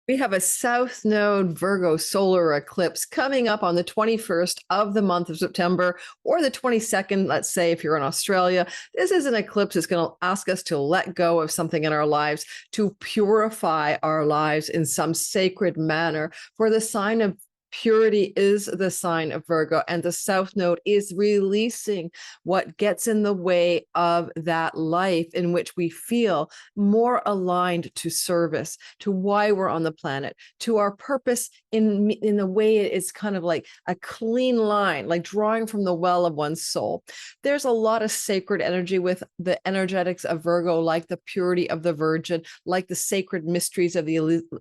We have a South Node Virgo solar eclipse coming up on the 21st of the month of September, or the 22nd, let's say, if you're in Australia. This is an eclipse that's going to ask us to let go of something in our lives, to purify our lives in some sacred manner. For the sign of purity is the sign of Virgo, and the South Node is releasing what gets in the way of that life in which we feel more aligned to service, to why we're on the planet, to our purpose in the way it's kind of like a clean line, like drawing from the well of one's soul. There's a lot of sacred energy with the energetics of Virgo, like the purity of the Virgin, like the sacred mysteries of the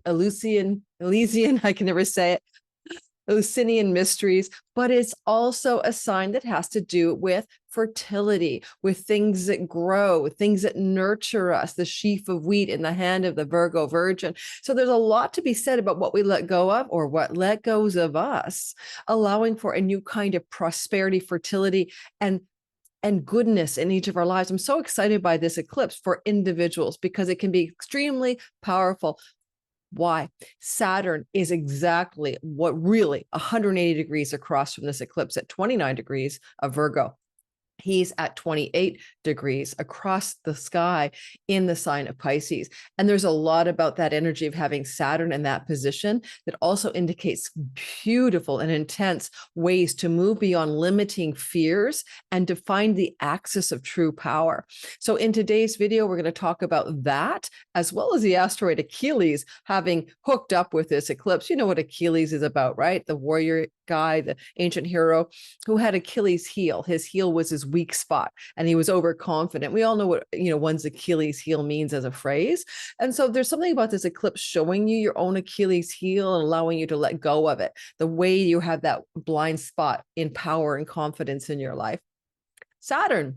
Elysian, I can never say it, Eleusinian mysteries, but it's also a sign that has to do with fertility, with things that grow, with things that nurture us, the sheaf of wheat in the hand of the Virgo Virgin. So there's a lot to be said about what we let go of, or what let goes of us, allowing for a new kind of prosperity, fertility, and goodness in each of our lives. I'm so excited by this eclipse for individuals because it can be extremely powerful. Why? Saturn is exactly what really 180 degrees across from this eclipse at 29 degrees of Virgo. He's at 28 degrees across the sky in the sign of Pisces. And there's a lot about that energy of having Saturn in that position that also indicates beautiful and intense ways to move beyond limiting fears and to find the axis of true power. So in today's video, we're going to talk about that, as well as the asteroid Achilles having hooked up with this eclipse. You know what Achilles is about, right? The warrior guy, the ancient hero who had Achilles' heel. His heel was his weak spot, and he was overconfident. We all know what, one's Achilles' heel means as a phrase. And so there's something about this eclipse showing you your own Achilles' heel and allowing you to let go of it, the way you have that blind spot in power and confidence in your life. Saturn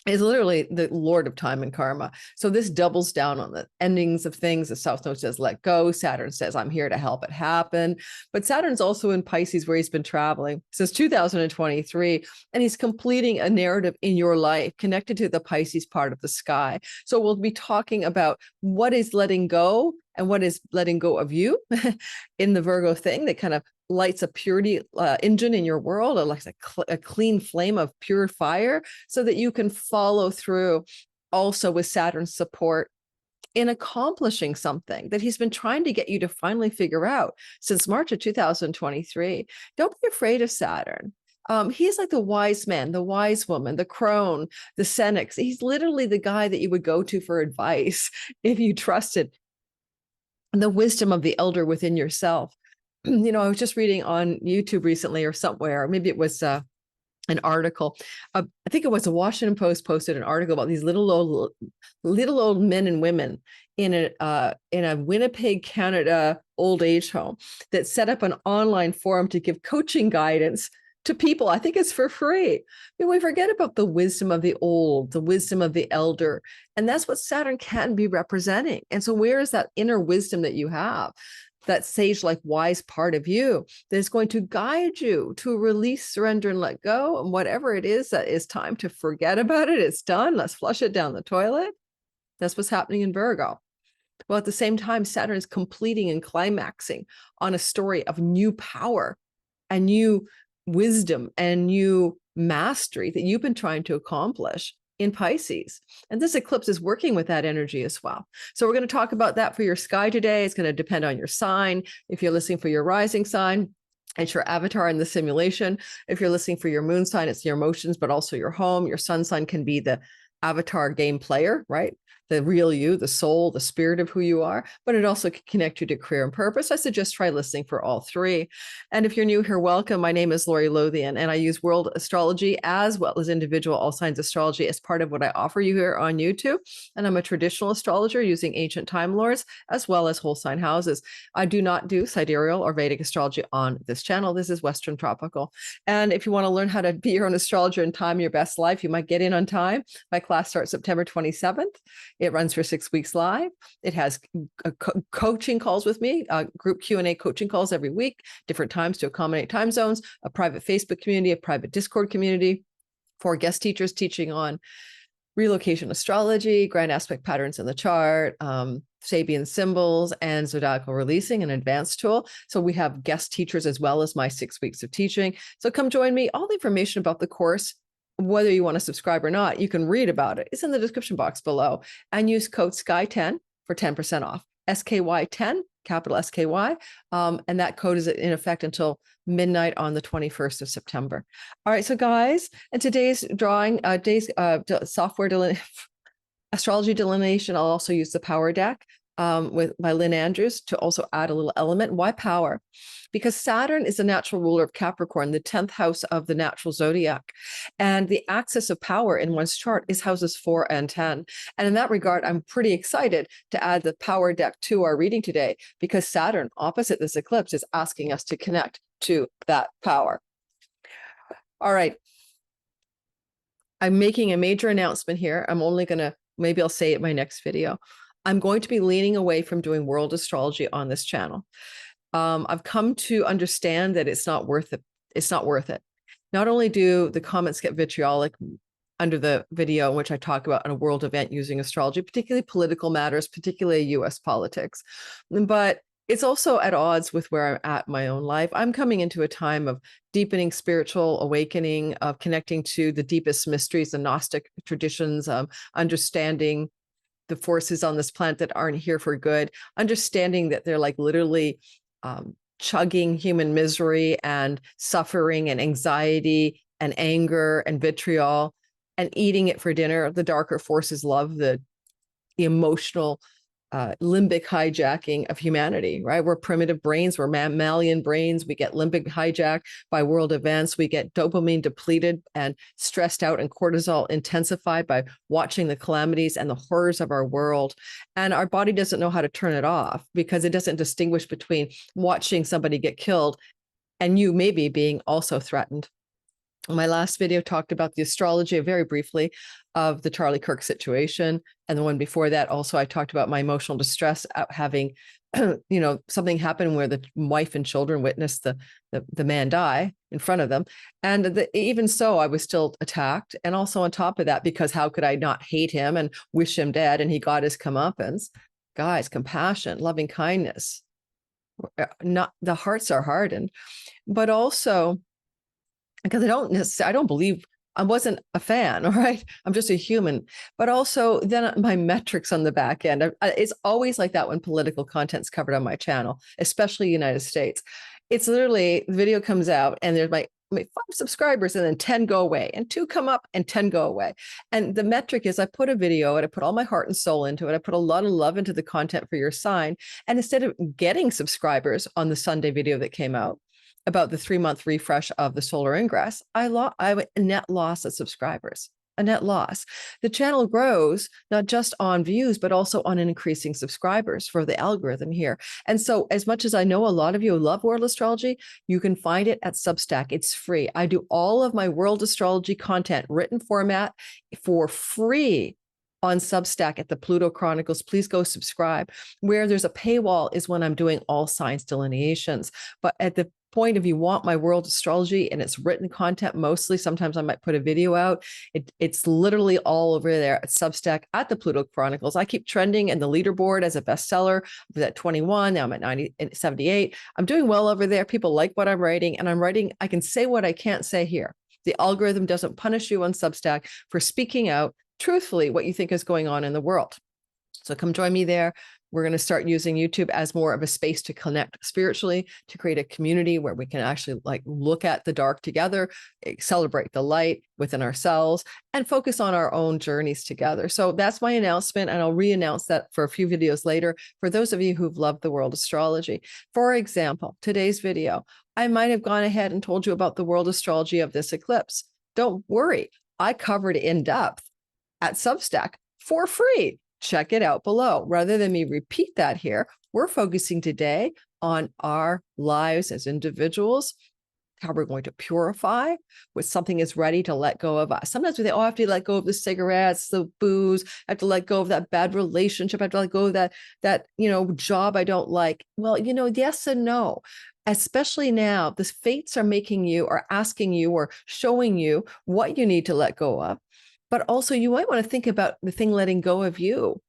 is literally the Lord of time and karma. So this doubles down on the endings of things. The South Node says, let go. Saturn says, I'm here to help it happen. But Saturn's also in Pisces, where he's been traveling since 2023, and he's completing a narrative in your life connected to the Pisces part of the sky. So we'll be talking about what is letting go and what is letting go of you in the Virgo thing that kind of lights a purity engine in your world, or like a clean flame of pure fire, so that you can follow through also with Saturn's support in accomplishing something that he's been trying to get you to finally figure out since March of 2023. Don't be afraid of Saturn. He's like the wise man, the wise woman, the crone, the Senex. He's literally the guy that you would go to for advice if you trusted the wisdom of the elder within yourself. I was just reading on YouTube recently or somewhere, maybe it was an article. I think it was the Washington Post posted an article about these little old men and women in a Winnipeg, Canada old age home that set up an online forum to give coaching guidance to people. I think it's for free. We forget about the wisdom of the old, the wisdom of the elder. And that's what Saturn can be representing. And so where is that inner wisdom that you have? That sage-like wise part of you that is going to guide you to release, surrender, and let go. And whatever it is that is time to forget about it, it's done. Let's flush it down the toilet. That's what's happening in Virgo. Well, at the same time, Saturn is completing and climaxing on a story of new power and new wisdom and new mastery that you've been trying to accomplish in Pisces. And this eclipse is working with that energy as well. So we're going to talk about that for your sky today. It's going to depend on your sign. If you're listening for your rising sign, it's your avatar in the simulation. If you're listening for your moon sign, it's your emotions, but also your home. Your sun sign can be the avatar game player, right? The real you, the soul, the spirit of who you are, but it also can connect you to career and purpose. I suggest try listening for all three. And if you're new here, welcome. My name is Lori Lothian, and I use world astrology as well as individual all signs astrology as part of what I offer you here on YouTube. And I'm a traditional astrologer using ancient time lords as well as whole sign houses. I do not do sidereal or Vedic astrology on this channel. This is Western tropical. And if you want to learn how to be your own astrologer and time your best life, you might get in on time. My class starts September 27th. It runs for 6 weeks live. It has coaching calls with me, group Q&A coaching calls every week, different times to accommodate time zones, a private Facebook community, a private Discord community, 4 guest teachers teaching on relocation astrology, grand aspect patterns in the chart, Sabian symbols and zodiacal releasing, an advanced tool. So we have guest teachers as well as my 6 weeks of teaching. So come join me. All the information about the course, whether you want to subscribe or not, you can read about it. It's in the description box below, and use code SKY10 for 10% off. SKY10, capital SKY. And that code is in effect until midnight on the 21st of September. All right, so guys, and today's drawing, software astrology delineation, I'll also use the power deck by Lynn Andrews to also add a little element. Why power? Because Saturn is the natural ruler of Capricorn, the 10th house of the natural zodiac. And the axis of power in one's chart is houses 4 and 10. And in that regard, I'm pretty excited to add the power deck to our reading today, because Saturn, opposite this eclipse, is asking us to connect to that power. All right. I'm making a major announcement here. I'm only going to, maybe I'll say it in my next video. I'm going to be leaning away from doing world astrology on this channel. I've come to understand that it's not worth it. It's not worth it. Not only do the comments get vitriolic under the video in which I talk about a world event using astrology, particularly political matters, particularly US politics, but it's also at odds with where I'm at in my own life. I'm coming into a time of deepening spiritual awakening, of connecting to the deepest mysteries, the Gnostic traditions, understanding the forces on this planet that aren't here for good, understanding that they're like literally chugging human misery and suffering and anxiety and anger and vitriol and eating it for dinner. The darker forces love the emotional limbic hijacking of humanity, right? We're primitive brains, we're mammalian brains. We get limbic hijacked by world events. We get dopamine depleted and stressed out, and cortisol intensified by watching the calamities and the horrors of our world. And our body doesn't know how to turn it off, because it doesn't distinguish between watching somebody get killed and you maybe being also threatened. My last video talked about the astrology very briefly of the Charlie Kirk situation. And the one before that, also, I talked about my emotional distress at having, something happen where the wife and children witnessed the man die in front of them. And even so, I was still attacked. And also on top of that, because how could I not hate him and wish him dead? And he got his comeuppance. Guys, compassion, loving kindness. Not the hearts are hardened, but also, because I don't believe, I wasn't a fan, all right? I'm just a human. But also then my metrics on the back end, it's always like that when political content's covered on my channel, especially United States. It's literally, the video comes out and there's my 5 subscribers, and then 10 go away, and 2 come up and 10 go away. And the metric is, I put a video and I put all my heart and soul into it. I put a lot of love into the content for your sign. And instead of getting subscribers on the Sunday video that came out about the 3-month refresh of the solar ingress, I a net loss of subscribers, a net loss. The channel grows not just on views, but also on increasing subscribers for the algorithm here. And so, as much as I know a lot of you love world astrology, you can find it at Substack. It's free. I do all of my world astrology content, written format, for free on Substack at the Pluto Chronicles. Please go subscribe. Where there's a paywall is when I'm doing all signs delineations. But at the point, if you want my world astrology and it's written content mostly, sometimes I might put a video out. It's literally all over there at Substack at the Pluto Chronicles. I keep trending in the leaderboard as a bestseller. I was at 21, now I'm at 78. I'm doing well over there. People like what I'm writing, and I can say what I can't say here. The algorithm doesn't punish you on Substack for speaking out truthfully what you think is going on in the world. So come join me there. We're going to start using YouTube as more of a space to connect spiritually, to create a community where we can actually look at the dark together, celebrate the light within ourselves, and focus on our own journeys together. So that's my announcement, and I'll re-announce that for a few videos later for those of you who've loved the world astrology. For example, today's video, I might have gone ahead and told you about the world astrology of this eclipse. Don't worry, I covered it in depth at Substack for free. Check it out below. Rather than me repeat that here, we're focusing today on our lives as individuals, how we're going to purify when something is ready to let go of us. Sometimes we think, oh, I have to let go of the cigarettes, the booze, I have to let go of that bad relationship, I have to let go of that job I don't like. Well, yes and no. Especially now, the fates are making you, or asking you, or showing you what you need to let go of. But also, you might want to think about the thing letting go of you.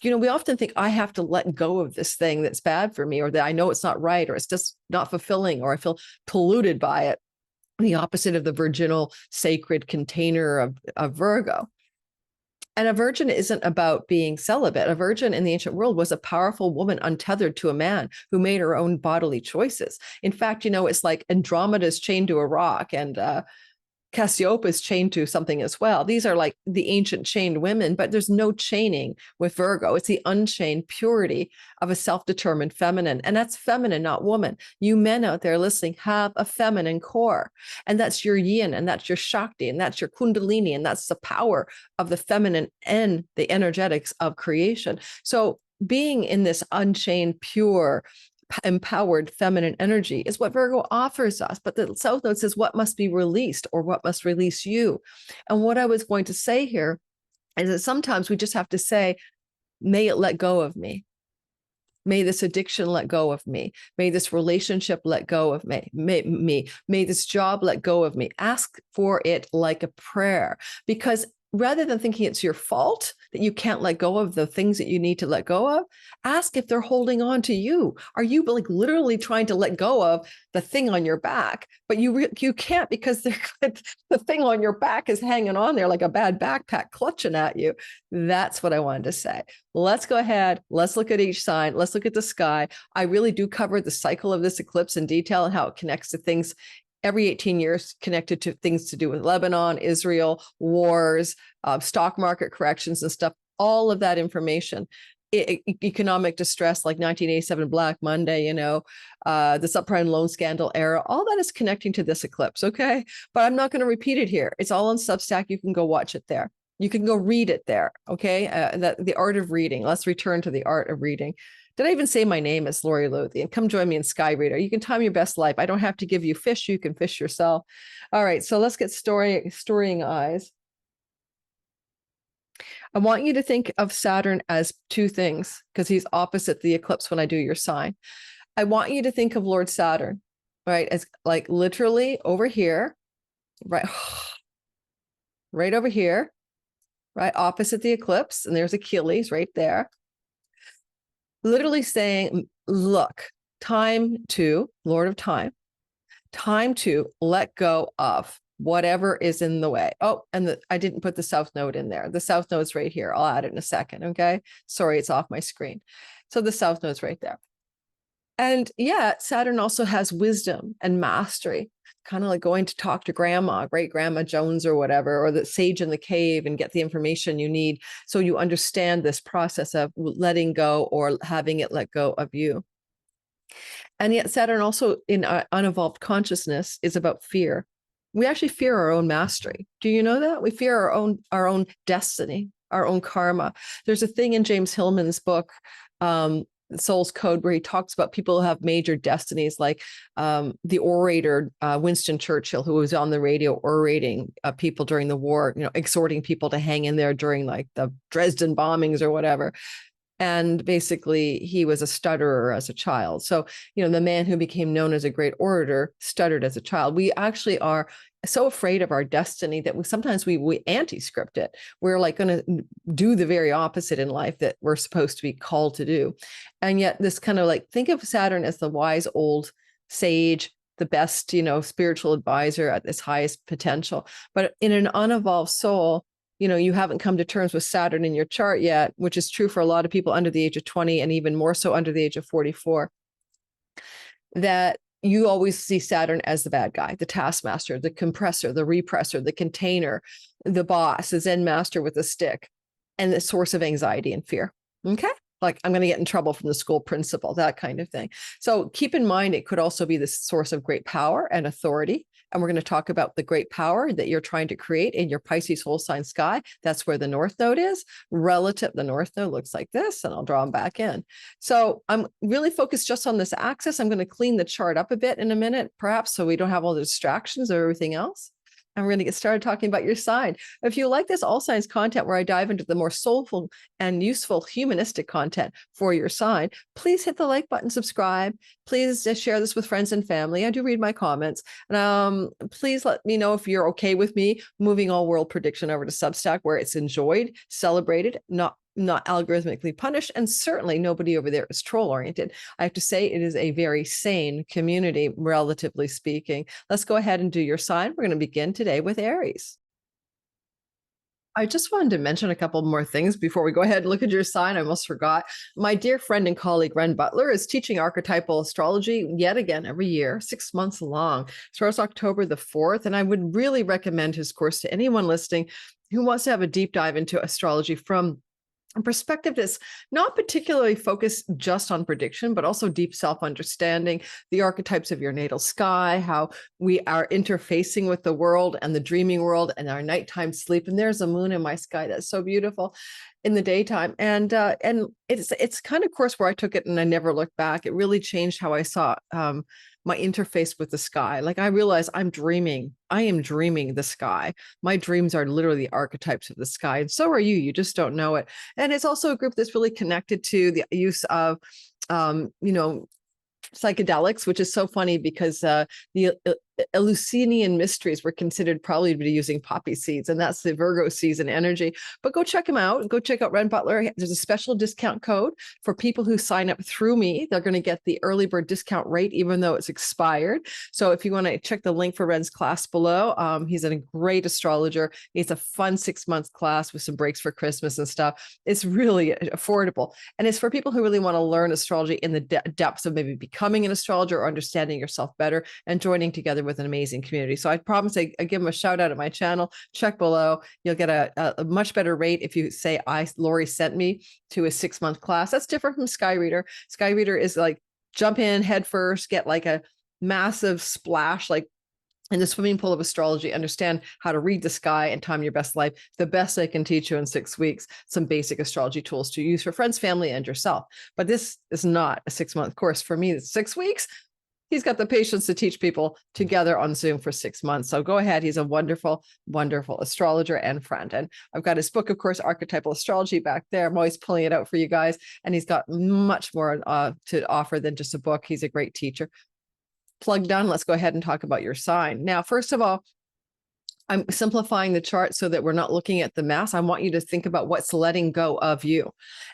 we often think I have to let go of this thing that's bad for me, or that I know it's not right, or it's just not fulfilling, or I feel polluted by it. The opposite of the virginal sacred container of Virgo. And a virgin isn't about being celibate. A virgin in the ancient world was a powerful woman untethered to a man who made her own bodily choices. In fact, it's like Andromeda's chained to a rock, and Cassiopeia is chained to something as well. These are like the ancient chained women, but there's no chaining with Virgo. It's the unchained purity of a self-determined feminine. And that's feminine, not woman. You men out there listening have a feminine core. And that's your yin, and that's your Shakti, and that's your Kundalini, and that's the power of the feminine and the energetics of creation. So being in this unchained, pure, empowered feminine energy is what Virgo offers us. But the South Node says what must be released, or what must release you. And what I was going to say here is that sometimes we just have to say, may it let go of me. May this addiction let go of me. May this relationship let go of me. May this job let go of me. Ask for it like a prayer, because rather than thinking it's your fault that you can't let go of the things that you need to let go of, ask if they're holding on to you. Are you like literally trying to let go of the thing on your back, but you can't, because the thing on your back is hanging on there like a bad backpack clutching at you. That's what I wanted to say. Let's go ahead. Let's look at each sign. Let's look at the sky. I really do cover the cycle of this eclipse in detail and how it connects to things every 18 years, connected to things to do with Lebanon, Israel, wars, stock market corrections and stuff, all of that information. Economic distress like 1987 Black Monday, the subprime loan scandal era, all that is connecting to this eclipse, okay? But I'm not going to repeat it here. It's all on Substack. You can go watch it there. You can go read it there, okay? The art of reading. Let's return to the art of reading. Did I even say my name is Lori Lothian? Come join me in Sky Reader. You can time your best life. I don't have to give you fish. You can fish yourself. All right, so let's get storying eyes. I want you to think of Saturn as two things, because he's opposite the eclipse when I do your sign. I want you to think of Lord Saturn, right, as like literally over here, right, right over here, right, opposite the eclipse, and there's Achilles right there. Literally saying, look, time to, Lord of time to let go of whatever is in the way. Oh, and I didn't put the South Node in there. The South Node's right here. I'll add it in a second, okay? Sorry, it's off my screen. So the South Node's right there. And yeah, Saturn also has wisdom and mastery, kind of like going to talk to grandma, great grandma Jones or whatever, or the sage in the cave, and get the information you need so you understand this process of letting go or having it let go of you. And yet Saturn also in unevolved consciousness is about fear. We actually fear our own mastery. Do you know that? We fear our own destiny, our own karma. There's a thing in James Hillman's book, Soul's Code, where he talks about people who have major destinies, like the orator Winston Churchill, who was on the radio orating people during the war, exhorting people to hang in there during like the Dresden bombings or whatever. And basically, he was a stutterer as a child. So, the man who became known as a great orator stuttered as a child. We actually are so afraid of our destiny that sometimes we anti-script it. We're like going to do the very opposite in life that we're supposed to be called to do. And yet this kind of like, think of Saturn as the wise old sage, the best, spiritual advisor at its highest potential. But in an unevolved soul, you haven't come to terms with Saturn in your chart yet, which is true for a lot of people under the age of 20 and even more so under the age of 44, that you always see Saturn as the bad guy, the taskmaster, the compressor, the repressor, the container, the boss, the Zen master with a stick, and the source of anxiety and fear. Okay? Like, I'm going to get in trouble from the school principal, that kind of thing. So keep in mind, it could also be the source of great power and authority. And we're going to talk about the great power that you're trying to create in your Pisces whole sign sky. That's where the North Node is. Relative, the North Node looks like this, and I'll draw them back in. So I'm really focused just on this axis. I'm going to clean the chart up a bit in a minute, perhaps, so we don't have all the distractions or everything else. And we're going to get started talking about your sign. If you like this all signs content where I dive into the more soulful and useful humanistic content for your sign, please hit the like button, subscribe. Please share this with friends and family. I do read my comments. And please let me know if you're okay with me moving all world prediction over to Substack, where it's enjoyed, celebrated, not not algorithmically punished, and certainly nobody over there is troll oriented. I have to say it is a very sane community, relatively speaking. Let's go ahead and do your sign. We're going to begin today with Aries. I just wanted to mention a couple more things before we go ahead and look at your sign. I almost forgot. My dear friend and colleague, Renn Butler, is teaching archetypal astrology yet again every year, 6 months long. Starts October the 4th. And I would really recommend his course to anyone listening who wants to have a deep dive into astrology from a perspective that's not particularly focused just on prediction, but also deep self-understanding, the archetypes of your natal sky, how we are interfacing with the world and the dreaming world and our nighttime sleep. And there's a moon in my sky that's so beautiful in the daytime. And it's kind of course where I took it and I never looked back. It really changed how I saw my interface with the sky. Like I realized I am dreaming the sky. My dreams are literally the archetypes of the sky. And so are you. You just don't know it. And it's also a group that's really connected to the use of, psychedelics, which is so funny because the Eleusinian mysteries were considered probably to be using poppy seeds, and that's the Virgo season energy. But go check him out. Go check out Renn Butler. There's a special discount code for people who sign up through me. They're going to get the early bird discount rate, even though it's expired. So if you want to check the link for Renn's class below, he's a great astrologer. It's a fun 6-month class with some breaks for Christmas and stuff. It's really affordable. And it's for people who really want to learn astrology in the depths of maybe becoming an astrologer or understanding yourself better and joining together with an amazing community. So I promise I give him a shout out at my channel. Check below. You'll get a much better rate if you say Lori sent me to a 6-month class. That's different from Sky Reader. Sky Reader is like jump in head first, get like a massive splash, like in the swimming pool of astrology, understand how to read the sky and time your best life. The best I can teach you in 6 weeks, some basic astrology tools to use for friends, family, and yourself. But this is not a 6-month course. For me, it's 6 weeks. He's got the patience to teach people together on Zoom for 6 months. So go ahead. He's a wonderful, wonderful astrologer and friend. And I've got his book, of course, Archetypal Astrology back there. I'm always pulling it out for you guys. And he's got much more to offer than just a book. He's a great teacher. Plug done. Let's go ahead and talk about your sign. Now, first of all, I'm simplifying the chart so that we're not looking at the mass. I want you to think about what's letting go of you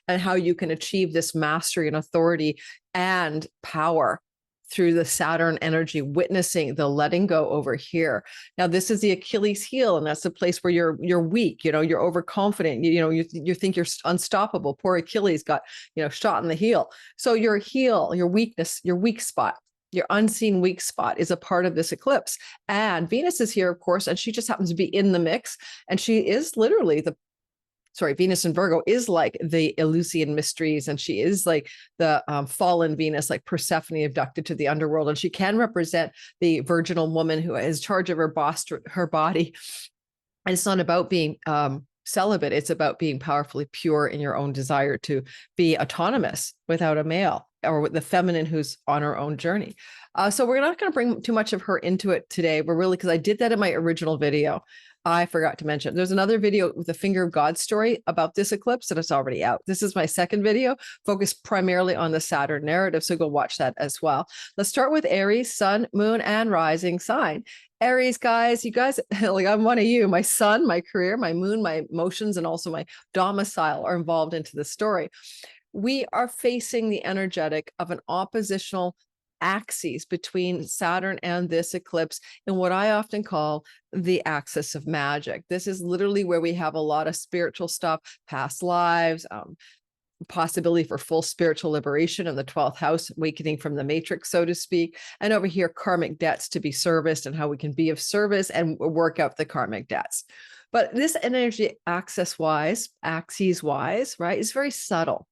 and how you can achieve this mastery and authority and power through the Saturn energy, witnessing the letting go over here. Now, this is the Achilles heel, and that's the place where you're weak, you're overconfident, you think you're unstoppable. Poor Achilles got, shot in the heel. So your heel, your weakness, your weak spot, your unseen weak spot is a part of this eclipse. And Venus is here, of course, and she just happens to be in the mix. And she is literally Venus in Virgo is like the Eleusinian mysteries, and she is like the fallen Venus, like Persephone abducted to the underworld, and she can represent the virginal woman who is charge of her body. And it's not about being celibate; it's about being powerfully pure in your own desire to be autonomous without a male, or with the feminine who's on her own journey. So we're not going to bring too much of her into it today. We're really, because I did that in my original video. I forgot to mention, there's another video with the Finger of God story about this eclipse that is already out. This is my second video, focused primarily on the Saturn narrative. So go watch that as well. Let's start with Aries, sun, moon, and rising sign. Aries, guys, you guys, like I'm one of you. My sun, my career, my moon, my emotions, and also my domicile are involved into the story. We are facing the energetic of an oppositional axes between Saturn and this eclipse in what I often call the axis of magic. This is literally where we have a lot of spiritual stuff, past lives, possibility for full spiritual liberation in the 12th house, awakening from the matrix, so to speak. And over here, karmic debts to be serviced and how we can be of service and work out the karmic debts. But this energy axis wise, right, is very subtle.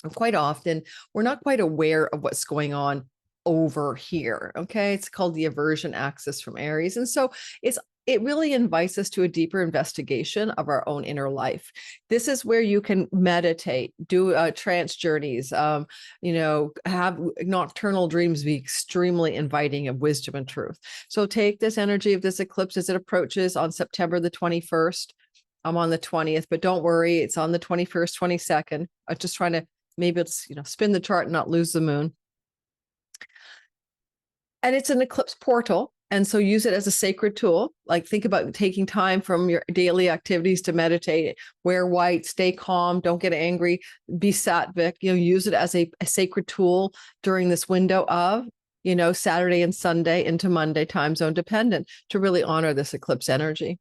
And quite often, we're not quite aware of what's going on over here. Okay. It's called the aversion axis from Aries. And so it really invites us to a deeper investigation of our own inner life. This is where you can meditate, do trance journeys, have nocturnal dreams, be extremely inviting of wisdom and truth. So take this energy of this eclipse as it approaches on September the 21st. I'm on the 20th, but don't worry. It's on the 21st, 22nd. I'm just trying to, maybe it's, spin the chart and not lose the moon. And it's an eclipse portal. And so use it as a sacred tool. Like think about taking time from your daily activities to meditate, wear white, stay calm, don't get angry, be sattvic, use it as a sacred tool during this window of, Saturday and Sunday into Monday, time zone dependent, to really honor this eclipse energy.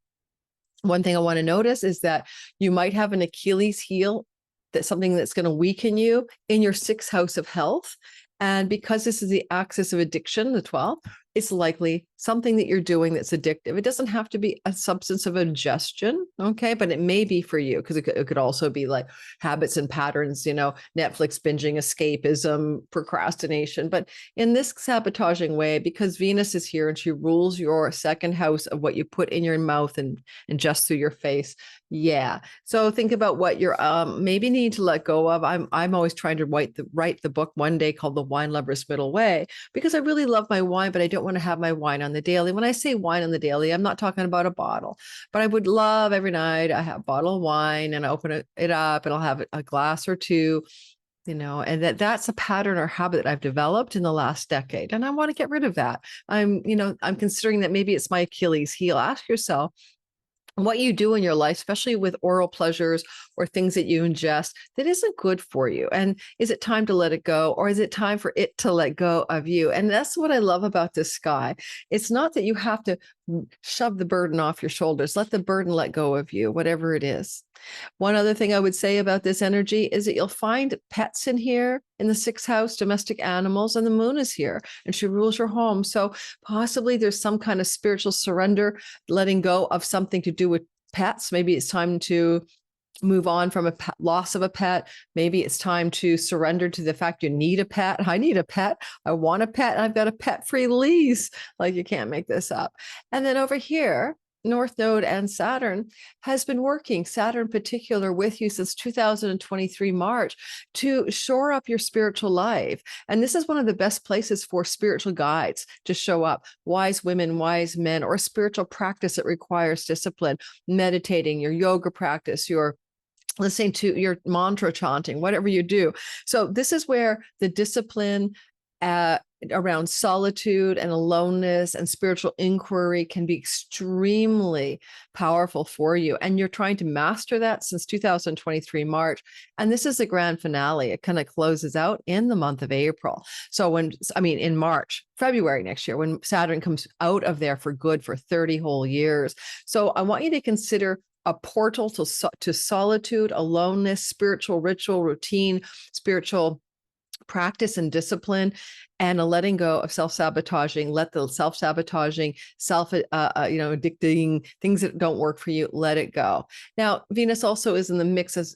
One thing I want to notice is that you might have an Achilles heel, that's something that's going to weaken you in your 6th house of health. And because this is the axis of addiction, the 12th, it's likely something that you're doing that's addictive. It doesn't have to be a substance of ingestion, okay? But it may be for you, because it could also be like habits and patterns, Netflix binging, escapism, procrastination. But in this sabotaging way, because Venus is here and she rules your 2nd house of what you put in your mouth and ingest through your face. Yeah. So think about what you're maybe need to let go of. I'm always trying to write the book one day called The Wine Lover's Middle Way, because I really love my wine, but I don't want to have my wine on the daily. When I say wine on the daily, I'm not talking about a bottle, but I would love every night I have a bottle of wine and I open it up and I'll have a glass or two, and that's a pattern or habit that I've developed in the last decade. And I want to get rid of that. I'm considering that maybe it's my Achilles heel. Ask yourself, what you do in your life, especially with oral pleasures or things that you ingest that isn't good for you. And is it time to let it go, or is it time for it to let go of you? And that's what I love about this sky. It's not that you have to shove the burden off your shoulders. Let the burden let go of you, whatever it is. One other thing I would say about this energy is that you'll find pets in here in the 6th house, domestic animals, and the moon is here and she rules your home. So possibly there's some kind of spiritual surrender, letting go of something to do with pets. Maybe it's time to move on from a loss of a pet. Maybe it's time to surrender to the fact you need a pet. I need a pet. I want a pet. I've got a pet-free lease. Like, you can't make this up. And then over here, North Node and Saturn has been working, Saturn in particular, with you since 2023 March to shore up your spiritual life. And this is one of the best places for spiritual guides to show up, wise women, wise men, or spiritual practice that requires discipline, meditating, your yoga practice, your listening to your mantra chanting, whatever you do. So this is where the discipline around solitude and aloneness and spiritual inquiry can be extremely powerful for you. And you're trying to master that since 2023 March. And this is the grand finale. It kind of closes out in the month of April. So in March, February next year, when Saturn comes out of there for good for 30 whole years. So I want you to consider a portal to solitude, aloneness, spiritual ritual, routine, spiritual practice and discipline, and a letting go of self-sabotaging. Let the self-sabotaging, addicting things that don't work for you, let it go. Now, Venus also is in the mix as,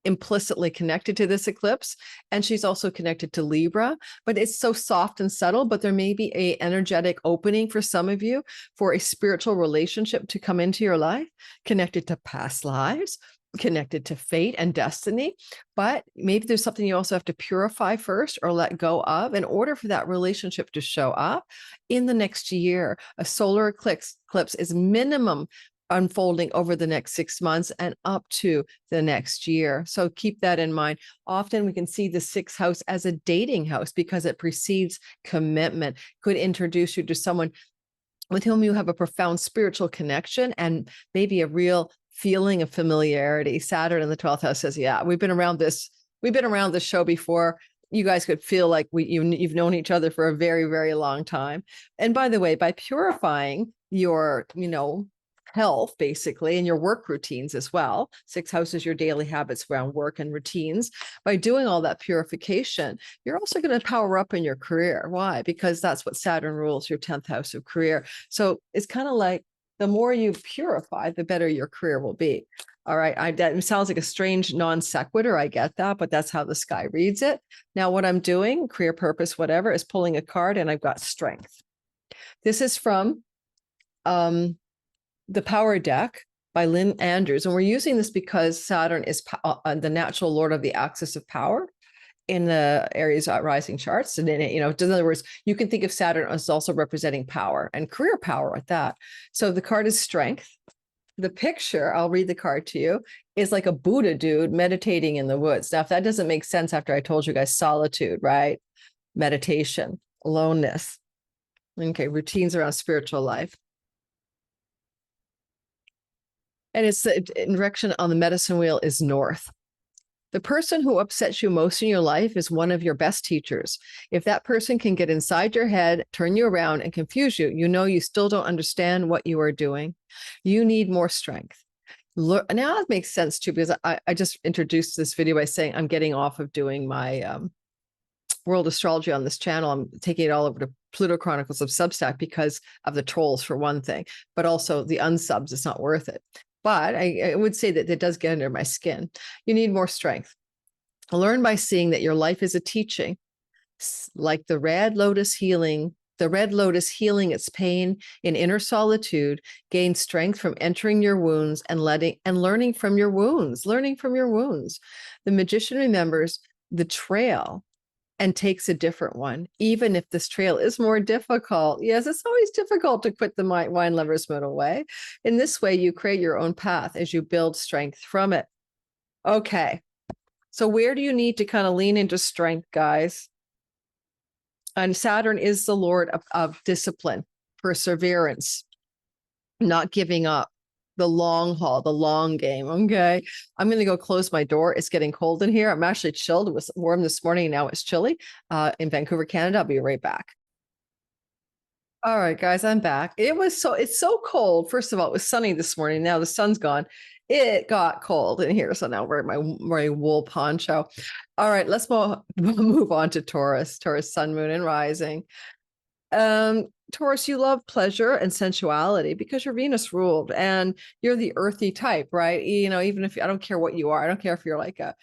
implicitly connected to this eclipse, and she's also connected to Libra, but it's so soft and subtle. But there may be a energetic opening for some of you for a spiritual relationship to come into your life, connected to past lives, connected to fate and destiny. But maybe there's something you also have to purify first or let go of in order for that relationship to show up in the next year. A solar eclipse is minimum unfolding over the next 6 months and up to the next year. So keep that in mind. Often we can see the 6th house as a dating house because it precedes commitment, could introduce you to someone with whom you have a profound spiritual connection and maybe a real feeling of familiarity. Saturn in the 12th house says, yeah, we've been around this show before. You guys could feel like you've known each other for a very, very long time. And by the way, by purifying your, health, basically, and your work routines as well. 6th house is your daily habits around work and routines. By doing all that purification, you're also going to power up in your career. Why? Because that's what Saturn rules, your 10th house of career. So it's kind of like the more you purify, the better your career will be. All right. That sounds like a strange non sequitur. I get that, but that's how the sky reads it. Now, what I'm doing, career purpose, whatever, is pulling a card, and I've got strength. This is from the Power Deck by Lynn Andrews. And we're using this because Saturn is the natural lord of the axis of power in the Aries rising charts. And in other words, you can think of Saturn as also representing power and career power at that. So the card is strength. The picture, I'll read the card to you, is like a Buddha dude meditating in the woods. Now, if that doesn't make sense after I told you guys solitude, right? Meditation, aloneness, Okay, routines around spiritual life. And it's the direction on the medicine wheel is north. The person who upsets you most in your life is one of your best teachers. If that person can get inside your head, turn you around, and confuse you, you know you still don't understand what you are doing. You need more strength. Now that makes sense too, because I just introduced this video by saying I'm getting off of doing my world astrology on this channel. I'm taking it all over to Pluto Chronicles of Substack because of the trolls, for one thing, but also the unsubs. It's not worth it. But I would say that it does get under my skin. You need more strength. Learn by seeing that your life is a teaching, like the red lotus healing. The red lotus healing its pain in inner solitude gains strength from entering your wounds and learning from your wounds. Learning from your wounds. The magician remembers the trail and takes a different one, even if this trail is more difficult. Yes, it's always difficult to quit the wine lover's middle way. In this way, you create your own path as you build strength from it. Okay, so where do you need to kind of lean into strength, guys? And Saturn is the lord of discipline, perseverance, not giving up, the long haul, the long game. Okay. I'm going to go close my door. It's getting cold in here. I'm actually chilled. It was warm this morning. Now it's chilly in Vancouver, Canada. I'll be right back. All right, guys, I'm back. It's so cold. First of all, it was sunny this morning. Now the sun's gone. It got cold in here. So now we're in my wool poncho. All right, let's move on to Taurus, sun, moon, and rising. Taurus, you love pleasure and sensuality because you're Venus ruled and you're the earthy type, right? You know, even if I don't care what you are, I don't care if you're like a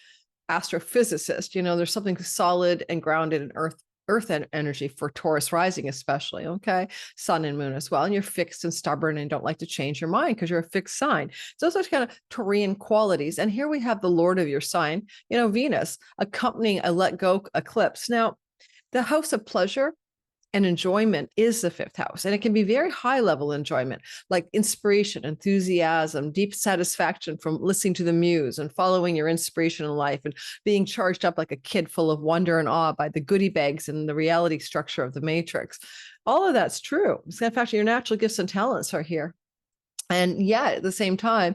astrophysicist, you know, there's something solid and grounded in earth energy for Taurus rising, especially. Okay. Sun and moon as well. And you're fixed and stubborn and don't like to change your mind because you're a fixed sign. So those are kind of Taurian qualities. And here we have the Lord of your sign, you know, Venus accompanying a let go eclipse. Now, the house of pleasure and enjoyment is the fifth house. And it can be very high level enjoyment, like inspiration, enthusiasm, deep satisfaction from listening to the muse and following your inspiration in life and being charged up like a kid full of wonder and awe by the goodie bags and the reality structure of the matrix. All of that's true. In fact, your natural gifts and talents are here. And yet at the same time,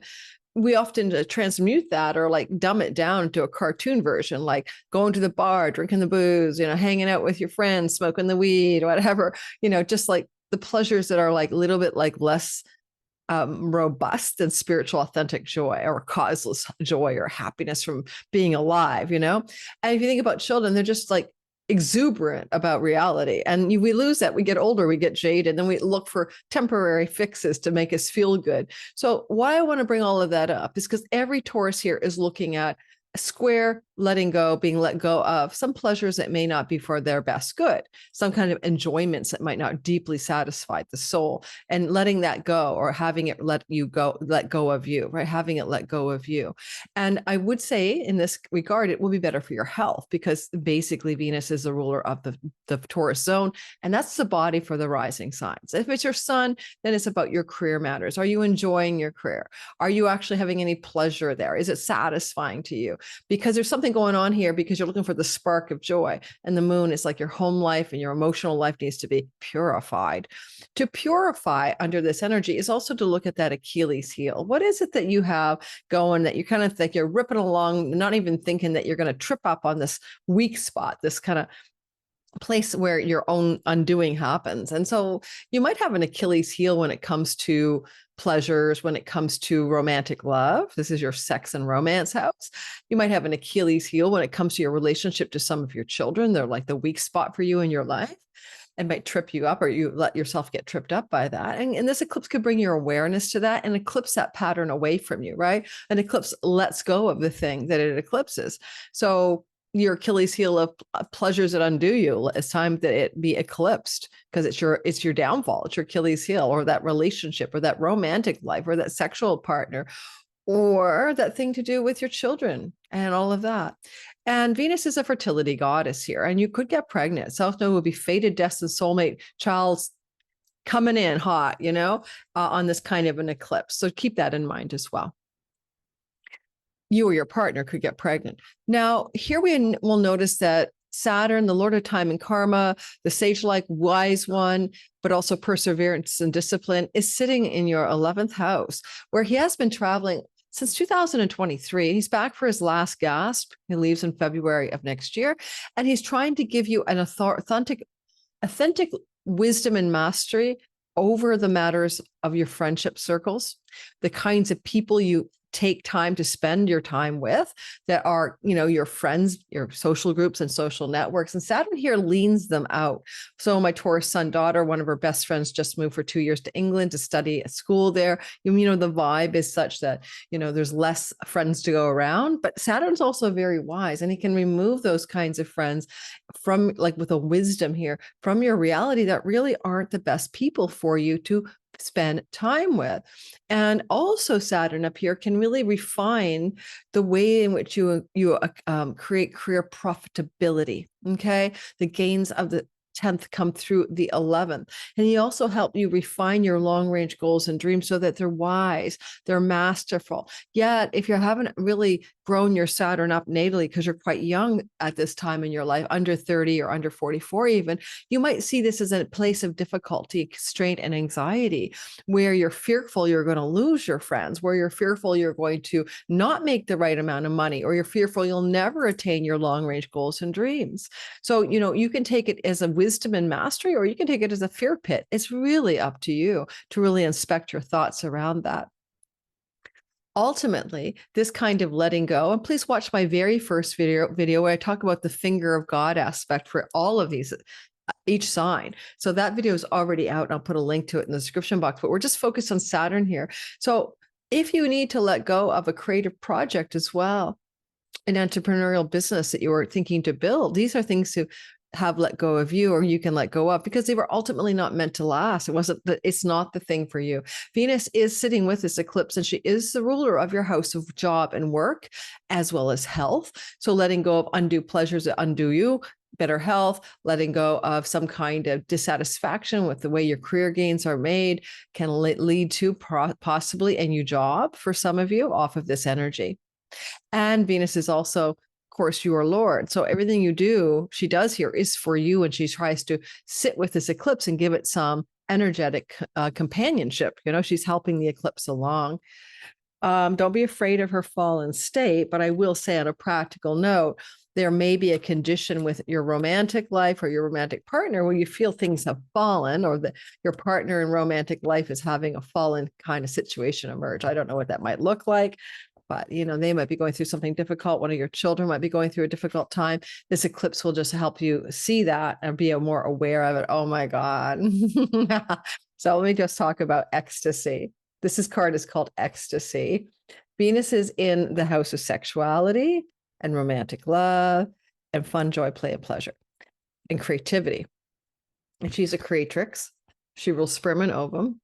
we often transmute that or like dumb it down to a cartoon version, like going to the bar, drinking the booze, you know, hanging out with your friends, smoking the weed, whatever, you know, just like the pleasures that are like a little bit like less robust than spiritual, authentic joy or causeless joy or happiness from being alive, you know? And if you think about children, they're just like exuberant about reality. And we lose that. We get older, we get jaded, then we look for temporary fixes to make us feel good. So why I want to bring all of that up is because every Taurus here is looking at a square letting go, being let go of some pleasures that may not be for their best good, some kind of enjoyments that might not deeply satisfy the soul, and letting that go or having it let go of you, right? Having it let go of you. And I would say in this regard, it will be better for your health because basically Venus is the ruler of the Taurus zone, and that's the body for the rising signs. If it's your sun, then it's about your career matters. Are you enjoying your career? Are you actually having any pleasure there? Is it satisfying to you? Because there's something going on here because you're looking for the spark of joy. And the moon is like your home life and your emotional life needs to be purified. To purify under this energy is also to look at that Achilles heel. What is it that you have going that you kind of think you're ripping along, not even thinking that you're going to trip up on this weak spot, this kind of place where your own undoing happens. And so you might have an Achilles heel when it comes to pleasures, when it comes to romantic love. This is your sex and romance house. You might have an Achilles heel when it comes to your relationship to some of your children. They're like the weak spot for you in your life and might trip you up or you let yourself get tripped up by that. And this eclipse could bring your awareness to that and eclipse that pattern away from you, right? An eclipse lets go of the thing that it eclipses. So your Achilles heel of pleasures that undo you, it's time that it be eclipsed because it's your downfall. It's your Achilles heel or that relationship or that romantic life or that sexual partner or that thing to do with your children and all of that. And Venus is a fertility goddess here, and you could get pregnant. Self-know will be fated, destined, soulmate, child's coming in hot, you know, on this kind of an eclipse. So keep that in mind as well. You or your partner could get pregnant. Now, here we will notice that Saturn, the Lord of time and karma, the sage-like wise one, but also perseverance and discipline, is sitting in your 11th house, where he has been traveling since 2023. He's back for his last gasp. He leaves in February of next year, and he's trying to give you an authentic wisdom and mastery over the matters of your friendship circles, the kinds of people you take time to spend your time with that are, your friends, your social groups and social networks. And Saturn here leans them out. So my Taurus son daughter, one of her best friends, just moved for 2 years to England to study at school there. The vibe is such that, there's less friends to go around, but Saturn's also very wise, and he can remove those kinds of friends from, like, with a wisdom here, from your reality that really aren't the best people for you to spend time with. And also Saturn up here can really refine the way in which you create career profitability. Okay. The gains of the 10th come through the 11th. And he also helped you refine your long range goals and dreams so that they're wise, they're masterful. Yet, if you haven't really grown your Saturn up natally, because you're quite young at this time in your life, under 30 or under 44 even, you might see this as a place of difficulty, constraint, and anxiety, where you're fearful you're going to lose your friends, where you're fearful you're going to not make the right amount of money, or you're fearful you'll never attain your long range goals and dreams. So, you can take it as a wisdom and mastery, or you can take it as a fear pit. It's really up to you to really inspect your thoughts around that. Ultimately, this kind of letting go, and please watch my very first video where I talk about the finger of God aspect for all of these, each sign. So that video is already out, and I'll put a link to it in the description box, but we're just focused on Saturn here. So if you need to let go of a creative project as well, an entrepreneurial business that you were thinking to build, these are things to have let go of you, or you can let go of, because they were ultimately not meant to last. It's not the thing for you. Venus is sitting with this eclipse, and she is the ruler of your house of job and work, as well as health. So letting go of undue pleasures that undo you, better health, letting go of some kind of dissatisfaction with the way your career gains are made can lead to possibly a new job for some of you off of this energy. And Venus is also, course, your Lord. So everything you do, she does here, is for you, and she tries to sit with this eclipse and give it some energetic companionship. She's helping the eclipse along. Don't be afraid of her fallen state, but I will say on a practical note, there may be a condition with your romantic life or your romantic partner where you feel things have fallen, or that your partner in romantic life is having a fallen kind of situation emerge. I don't know what that might look like, but they might be going through something difficult. One of your children might be going through a difficult time. This eclipse will just help you see that and be more aware of it. Oh my God. So let me just talk about ecstasy. This card is called Ecstasy. Venus is in the house of sexuality and romantic love and fun, joy, play, and pleasure and creativity. And she's a creatrix. She rules sperm and ovum.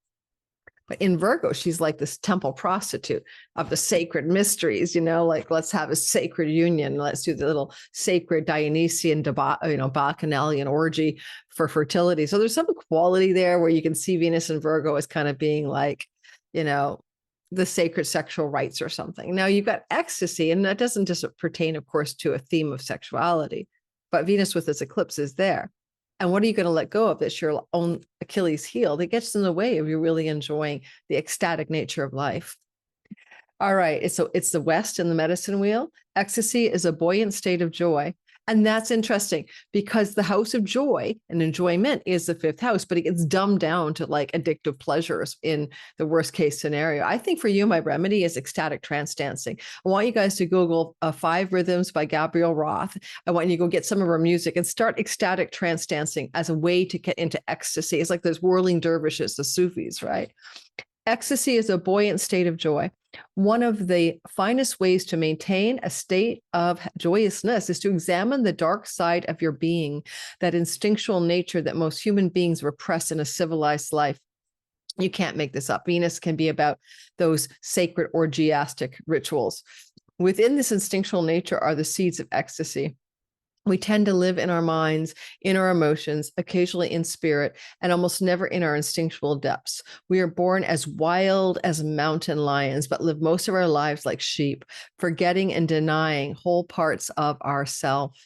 But in Virgo, she's like this temple prostitute of the sacred mysteries, like, let's have a sacred union. Let's do the little sacred Dionysian, bacchanalian orgy for fertility. So there's some quality there where you can see Venus and Virgo as kind of being like, the sacred sexual rites or something. Now you've got ecstasy, and that doesn't just pertain, of course, to a theme of sexuality, but Venus with this eclipse is there. And what are you going to let go of that's your own Achilles heel that gets in the way of you really enjoying the ecstatic nature of life? All right. So it's the West in the medicine wheel. Ecstasy is a buoyant state of joy. And that's interesting because the house of joy and enjoyment is the 5th house, but it gets dumbed down to like addictive pleasures in the worst case scenario. I think for you, my remedy is ecstatic trance dancing. I want you guys to Google 5 Rhythms by Gabrielle Roth. I want you to go get some of her music and start ecstatic trance dancing as a way to get into ecstasy. It's like those whirling dervishes, the Sufis, right? Ecstasy is a buoyant state of joy. One of the finest ways to maintain a state of joyousness is to examine the dark side of your being, that instinctual nature that most human beings repress in a civilized life. You can't make this up. Venus can be about those sacred orgiastic rituals. Within this instinctual nature are the seeds of ecstasy. We tend to live in our minds, in our emotions, occasionally in spirit, and almost never in our instinctual depths. We are born as wild as mountain lions, but live most of our lives like sheep, forgetting and denying whole parts of ourself.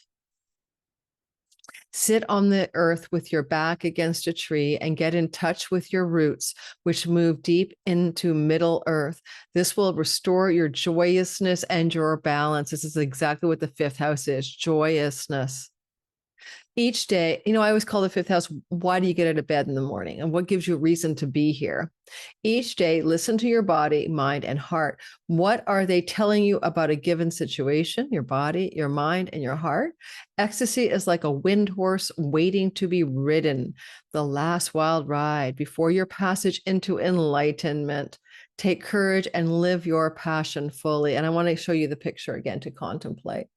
Sit on the earth with your back against a tree and get in touch with your roots, which move deep into Middle Earth. This will restore your joyousness and your balance. This is exactly what the fifth house is, joyousness. Each day, I always call the fifth house, why do you get out of bed in the morning? And what gives you a reason to be here? Each day, listen to your body, mind, and heart. What are they telling you about a given situation? Your body, your mind, and your heart. Ecstasy is like a wind horse waiting to be ridden. The last wild ride before your passage into enlightenment. Take courage and live your passion fully. And I want to show you the picture again to contemplate.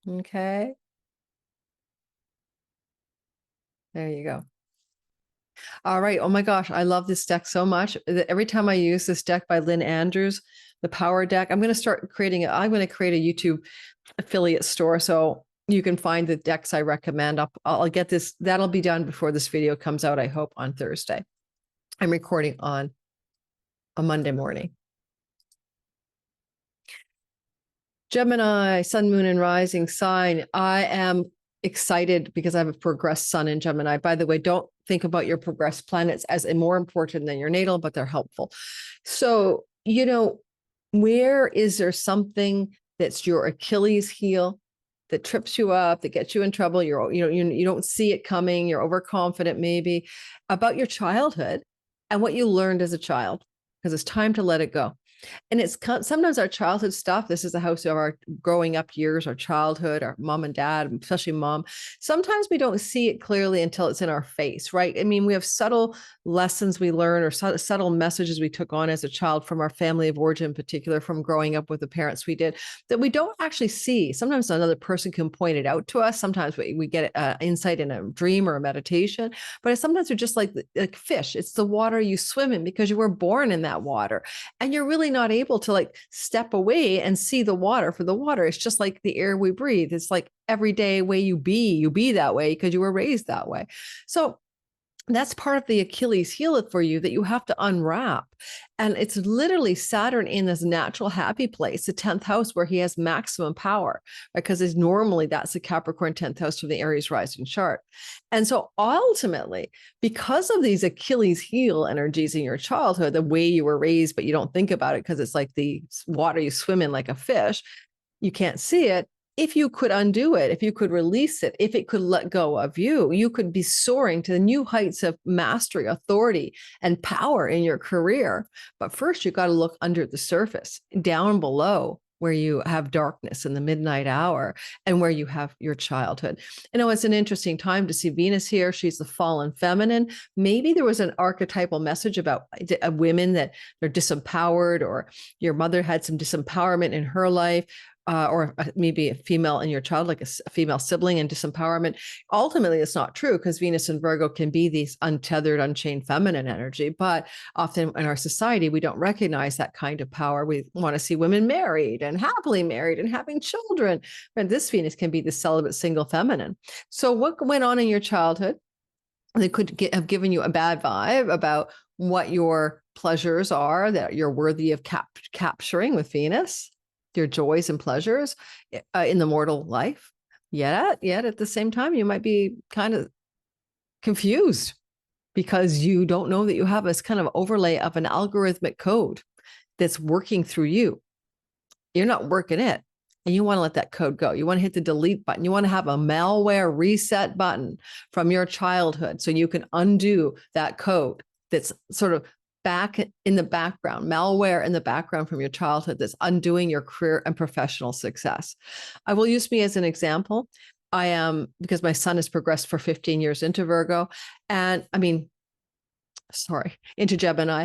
Okay. There you go. All right. Oh my gosh. I love this deck so much. Every time I use this deck by Lynn Andrews, the power deck, I'm going to start creating it. I'm going to create a YouTube affiliate store. So you can find the decks I recommend. I'll get this. That'll be done before this video comes out, I hope, on Thursday. I'm recording on a Monday morning. Gemini, sun, moon, and rising sign. I am excited because I have a progressed sun in Gemini. By the way, don't think about your progressed planets as more important than your natal, but they're helpful. So, where is there something that's your Achilles heel that trips you up, that gets you in trouble? You don't see it coming. You're overconfident, maybe, about your childhood and what you learned as a child, because it's time to let it go. And it's sometimes our childhood stuff. This is the house of our growing up years, our childhood, our mom and dad, especially mom. Sometimes we don't see it clearly until it's in our face, right? I mean, we have subtle lessons we learn or subtle messages we took on as a child from our family of origin, in particular, from growing up with the parents we did, that we don't actually see. Sometimes another person can point it out to us. Sometimes we get insight in a dream or a meditation, but sometimes we're just like fish. It's the water you swim in because you were born in that water, and you're really not able to step away and see the water for the water. It's just like the air we breathe. It's like everyday way you be that way because you were raised that way. So that's part of the Achilles heel for you that you have to unwrap. And it's literally Saturn in this natural happy place, the 10th house, where he has maximum power, because normally that's the Capricorn 10th house from the Aries rising chart. And so ultimately, because of these Achilles heel energies in your childhood, the way you were raised, but you don't think about it because it's like the water you swim in like a fish, you can't see it. If you could undo it, if you could release it, if it could let go of you, you could be soaring to the new heights of mastery, authority, and power in your career. But first, you got to look under the surface, down below, where you have darkness in the midnight hour and where you have your childhood. It's an interesting time to see Venus here. She's the fallen feminine. Maybe there was an archetypal message about women that they're disempowered, or your mother had some disempowerment in her life. Or maybe a female in your child, like a female sibling, and disempowerment. Ultimately, it's not true, because Venus and Virgo can be these untethered, unchained feminine energy. But often in our society, we don't recognize that kind of power. We want to see women married and happily married and having children. And this Venus can be the celibate, single feminine. So what went on in your childhood? They could have given you a bad vibe about what your pleasures are that you're worthy of capturing with Venus, your joys and pleasures in the mortal life. Yet at the same time, you might be kind of confused because you don't know that you have this kind of overlay of an algorithmic code that's working through you. You're not working it, and you want to let that code go. You want to hit the delete button. You want to have a malware reset button from your childhood so you can undo that code that's sort of back in the background, malware in the background from your childhood that's undoing your career and professional success. I will use me as an example. I am, because my son has progressed for 15 years into Virgo, and into Gemini,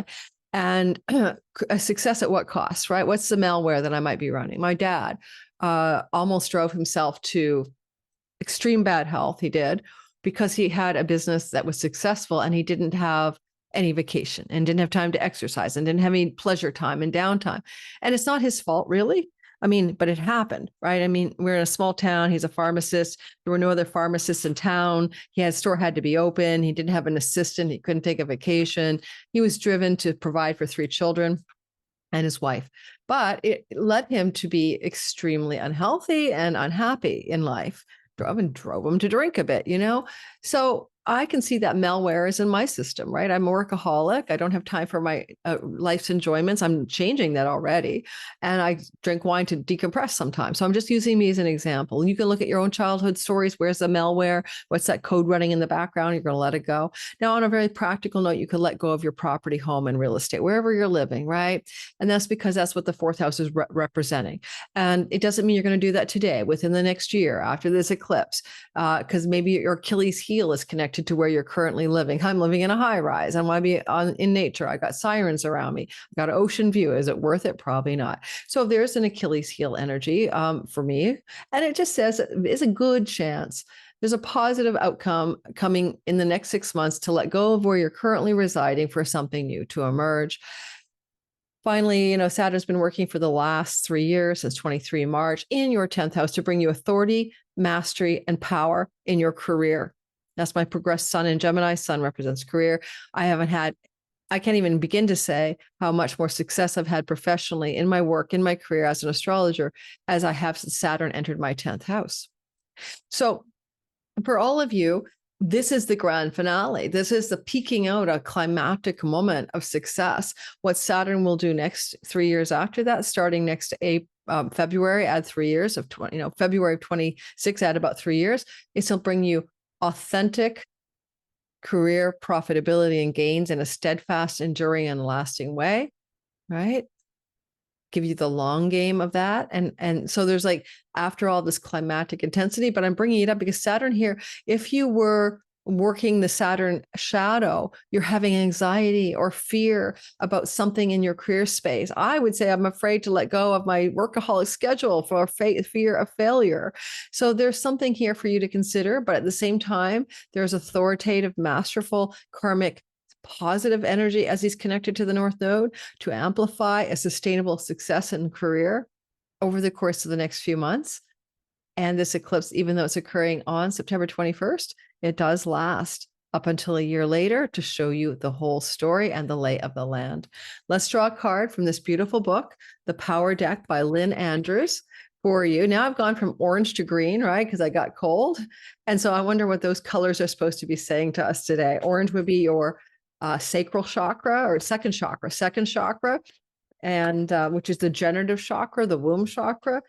and a success at what cost, right? What's the malware that I might be running? My dad almost drove himself to extreme bad health. He did, because he had a business that was successful and he didn't have any vacation and didn't have time to exercise and didn't have any pleasure time and downtime. And it's not his fault, really. But it happened, right? We're in a small town. He's a pharmacist. There were no other pharmacists in town. His store had to be open. He didn't have an assistant. He couldn't take a vacation. He was driven to provide for 3 children. and his wife. But it led him to be extremely unhealthy and unhappy in life. Drove him to drink a bit, So I can see that malware is in my system, right? I'm a workaholic. I don't have time for my life's enjoyments. I'm changing that already. And I drink wine to decompress sometimes. So I'm just using me as an example. You can look at your own childhood stories. Where's the malware? What's that code running in the background? You're going to let it go. Now, on a very practical note, you could let go of your property, home, and real estate, wherever you're living, right? And that's because that's what the fourth house is representing. And it doesn't mean you're going to do that today, within the next year, after this eclipse, because maybe your Achilles heel is connected to where you're currently living. I'm living in a high rise. I want to be in nature. I got sirens around me. I got an ocean view. Is it worth it? Probably not. So there's an Achilles heel energy for me. And it just says it's a good chance. There's a positive outcome coming in the next 6 months to let go of where you're currently residing for something new to emerge. Finally, Saturn's been working for the last 3 years, since 23 March, in your 10th house to bring you authority, mastery, and power in your career. That's my progressed sun in Gemini. Sun represents career. I can't even begin to say how much more success I've had professionally in my work, in my career as an astrologer, as I have since Saturn entered my 10th house. So for all of you, this is the grand finale. This is the peaking out, a climactic moment of success. What Saturn will do next 3 years after that, starting next February, add 3 years of February of 26, add about 3 years, is he'll bring you authentic career profitability and gains in a steadfast, enduring, and lasting way, right? Give you the long game of that. And so there's after all this climatic intensity, but I'm bringing it up because Saturn here, if you were working the Saturn shadow, you're having anxiety or fear about something in your career space. I would say I'm afraid to let go of my workaholic schedule for fear of failure. So there's something here for you to consider, but at the same time, there's authoritative, masterful, karmic, positive energy as he's connected to the North Node to amplify a sustainable success in career over the course of the next few months. And this eclipse, even though it's occurring on September 21st, it does last up until a year later to show you the whole story and the lay of the land. Let's draw a card from this beautiful book, The Power Deck by Lynn Andrews, for you. Now I've gone from orange to green, right? Because I got cold. And so I wonder what those colors are supposed to be saying to us today. Orange would be your sacral chakra or second chakra, and which is the generative chakra, the womb chakra.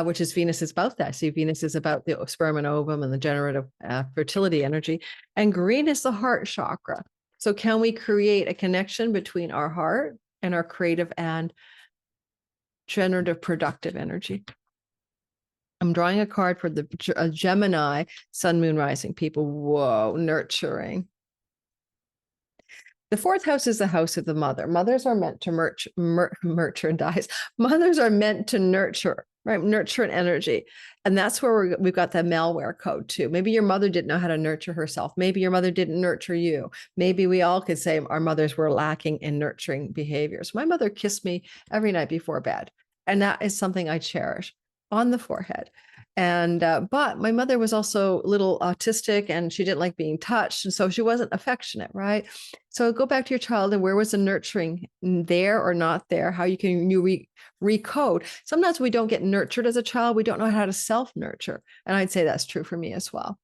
Which is Venus is about that. See, Venus is about the sperm and ovum and the generative fertility energy. And green is the heart chakra. So can we create a connection between our heart and our creative and generative productive energy? I'm drawing a card for the Gemini sun, moon, rising people. Whoa, nurturing. The fourth house is the house of the mother. Mothers are meant to merchandise. Mothers are meant to nurture, right? Nurture and energy. And that's where we've got that malware code too. Maybe your mother didn't know how to nurture herself. Maybe your mother didn't nurture you. Maybe we all could say our mothers were lacking in nurturing behaviors. My mother kissed me every night before bed. And that is something I cherish on the forehead. And but my mother was also a little autistic and she didn't like being touched. And so she wasn't affectionate, right? So go back to your child and where was the nurturing there or not there? How you can recode. Sometimes we don't get nurtured as a child. We don't know how to self-nurture. And I'd say that's true for me as well.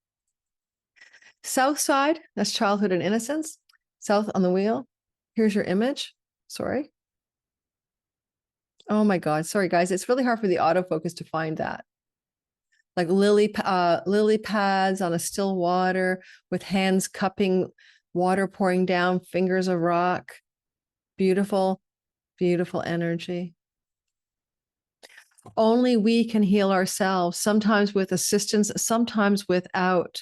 South side, that's childhood and innocence. South on the wheel. Here's your image. Sorry. Oh my God. Sorry, guys. It's really hard for the autofocus to find that. Like lily pads on a still water with hands cupping water pouring down, fingers of rock. Beautiful, beautiful energy. Only we can heal ourselves, sometimes with assistance, sometimes without.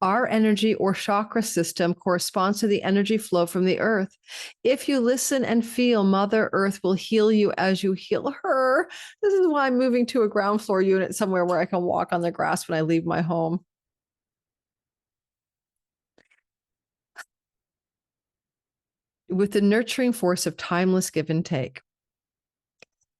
Our energy or chakra system corresponds to the energy flow from the earth. If you listen and feel, Mother Earth will heal you as you heal her. This is why I'm moving to a ground floor unit somewhere where I can walk on the grass when I leave my home. With the nurturing force of timeless give and take.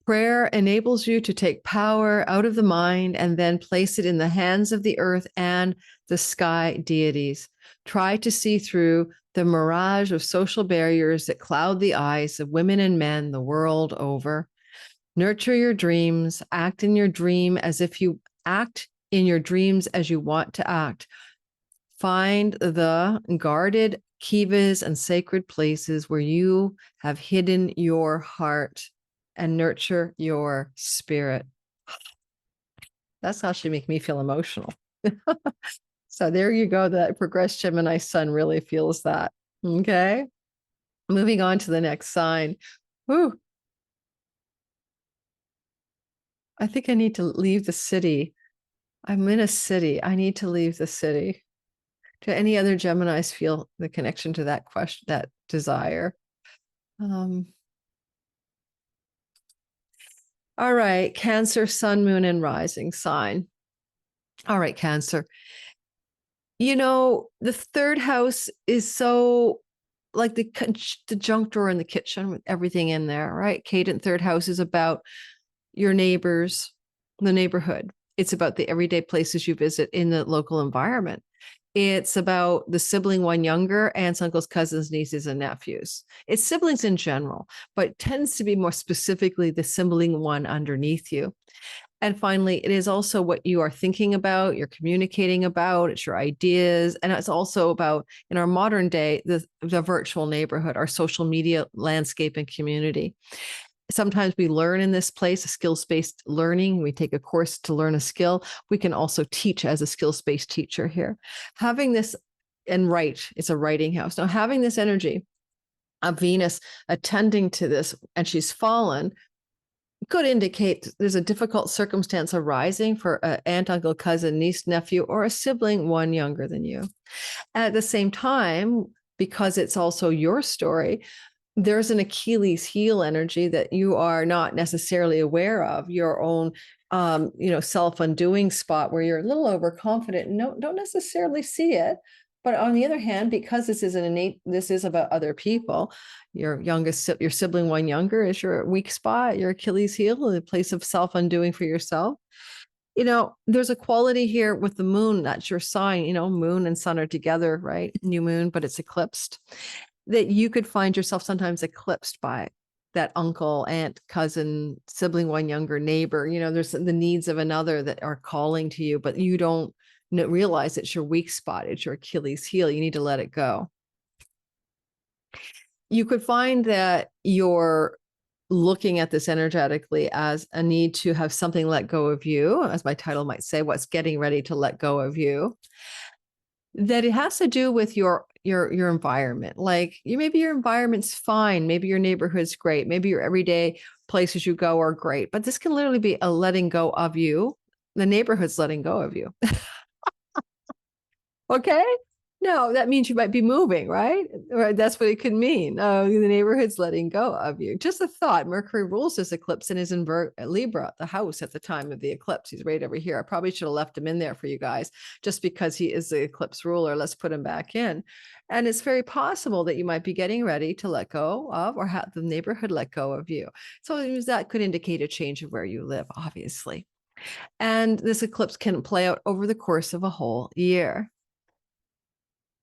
Prayer enables you to take power out of the mind and then place it in the hands of the earth and the sky deities. Try to see through the mirage of social barriers that cloud the eyes of women and men the world over. Nurture your dreams, act in your dream as if you act in your dreams as you want to act. Find the guarded kivas and sacred places where you have hidden your heart and nurture your spirit. That's actually make me feel emotional. So there you go. That progressed Gemini sun really feels that. Okay. Moving on to the next sign. Whew. I think I need to leave the city. I'm in a city. I need to leave the city. Do any other Geminis feel the connection to that question, that desire? All right, Cancer, sun, moon, and rising sign. All right, Cancer. You know, the third house is so like the junk drawer in the kitchen with everything in there, right? Cadent third house is about your neighbors, the neighborhood. It's about the everyday places you visit in the local environment. It's about the sibling one younger, aunts, uncles, cousins, nieces, and nephews. It's siblings in general, but tends to be more specifically the sibling one underneath you. And finally, it is also what you are thinking about, you're communicating about, it's your ideas. And it's also about, in our modern day, the virtual neighborhood, our social media landscape and community. Sometimes we learn in this place, a skills-based learning. We take a course to learn a skill. We can also teach as a skills-based teacher here. Having this and write, it's a writing house. Now, having this energy of Venus attending to this, and she's fallen, could indicate there's a difficult circumstance arising for an aunt, uncle, cousin, niece, nephew, or a sibling one younger than you. At the same time, because it's also your story, there's an Achilles heel energy that you are not necessarily aware of, your own, self-undoing spot where you're a little overconfident and don't necessarily see it. But on the other hand, because this is about other people, your sibling one younger is your weak spot, your Achilles heel, the place of self-undoing for yourself. There's a quality here with the moon, that's your sign, moon and sun are together, right? New moon, but it's eclipsed. That you could find yourself sometimes eclipsed by that uncle, aunt, cousin, sibling one younger, neighbor. There's the needs of another that are calling to you, but you don't realize it's your weak spot. It's your Achilles heel. You need to let it go. You could find that you're looking at this energetically as a need to have something let go of you, as my title might say, what's getting ready to let go of you. That it has to do with your environment. Like maybe your environment's fine. Maybe your neighborhood's great. Maybe your everyday places you go are great, but this can literally be a letting go of you. The neighborhood's letting go of you. Okay. No, that means you might be moving, right? Right. That's what it could mean. The neighborhood's letting go of you. Just a thought. Mercury rules this eclipse and is in Libra, the house at the time of the eclipse. He's right over here. I probably should have left him in there for you guys just because he is the eclipse ruler. Let's put him back in. And it's very possible that you might be getting ready to let go of or have the neighborhood let go of you. So that could indicate a change of where you live, obviously. And this eclipse can play out over the course of a whole year.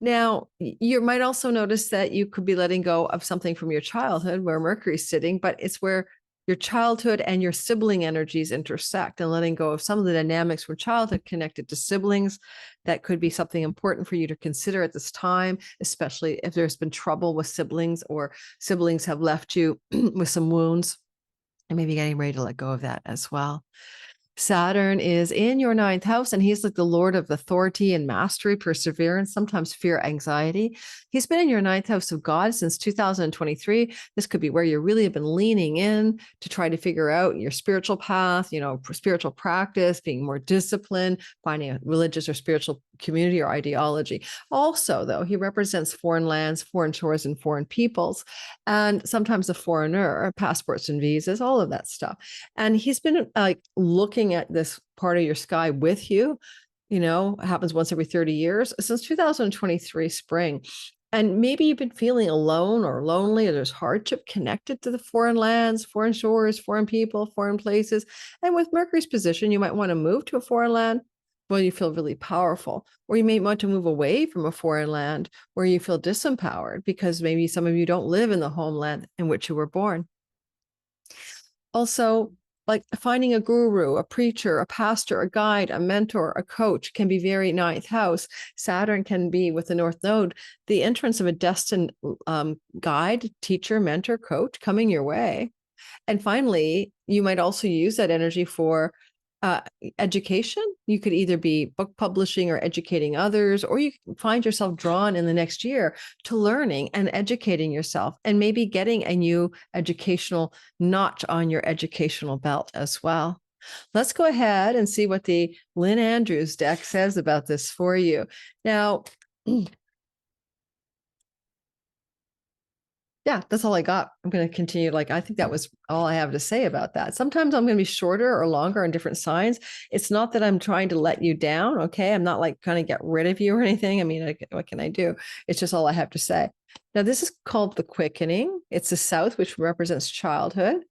Now, you might also notice that you could be letting go of something from your childhood where Mercury's sitting, but it's where your childhood and your sibling energies intersect, and letting go of some of the dynamics from childhood connected to siblings. That could be something important for you to consider at this time, especially if there's been trouble with siblings or siblings have left you with some wounds, and maybe getting ready to let go of that as well. Saturn is in your 9th house, and he's like the Lord of authority and mastery, perseverance, sometimes fear, anxiety. He's been in your 9th house of God since 2023. This could be where you really have been leaning in to try to figure out your spiritual path, spiritual practice, being more disciplined, finding a religious or spiritual community or ideology. Also, though, he represents foreign lands, foreign shores, and foreign peoples, and sometimes a foreigner, passports and visas, all of that stuff. And he's been looking at this part of your sky with you. It happens once every 30 years since 2023 spring. And maybe you've been feeling alone or lonely, or there's hardship connected to the foreign lands, foreign shores, foreign people, foreign places. And with Mercury's position, you might want to move to a foreign land where you feel really powerful, or you may want to move away from a foreign land where you feel disempowered because maybe some of you don't live in the homeland in which you were born. Also, like finding a guru, a preacher, a pastor, a guide, a mentor, a coach can be very ninth house. Saturn can be with the North Node, the entrance of a destined guide, teacher, mentor, coach coming your way. And finally, you might also use that energy for education. You could either be book publishing or educating others, or you can find yourself drawn in the next year to learning and educating yourself, and maybe getting a new educational notch on your educational belt as well. Let's go ahead and see what the Lynn Andrews deck says about this for you. Now, yeah, that's all I got. I'm going to continue. Like, I think that was all I have to say about that. Sometimes I'm going to be shorter or longer on different signs. It's not that I'm trying to let you down. Okay. I'm not like trying to get rid of you or anything. I mean, what can I do? It's just all I have to say. Now, this is called the quickening. It's the south, which represents childhood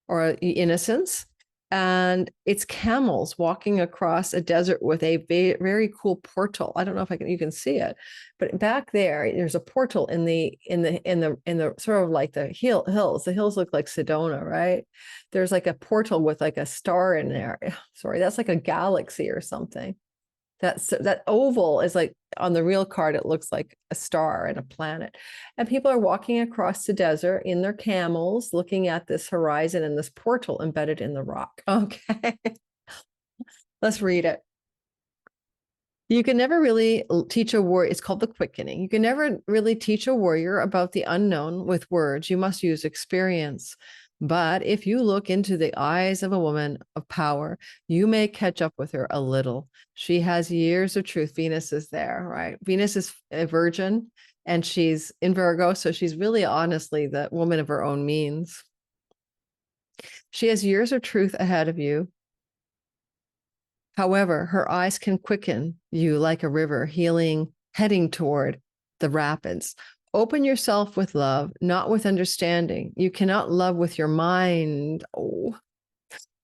or innocence. And it's camels walking across a desert with a very, very cool portal. I don't know if you can see it, but back there's a portal in the sort of like the hills. The hills look like Sedona, right? There's like a portal with like a star in there. Sorry, that's like a galaxy or something. That oval is like, on the real card, it looks like a star and a planet. And people are walking across the desert in their camels, looking at this horizon and this portal embedded in the rock. Okay. Let's read it. You can never really teach a warrior. It's called the quickening. You can never really teach a warrior about the unknown with words. You must use experience. But if you look into the eyes of a woman of power, you may catch up with her a little. She has years of truth. Venus is there, right? Venus is a virgin and she's in Virgo. So she's really honestly the woman of her own means. She has years of truth ahead of you. However, her eyes can quicken you like a river, heading toward the rapids. Open yourself with love, not with understanding. You cannot love with your mind. Oh,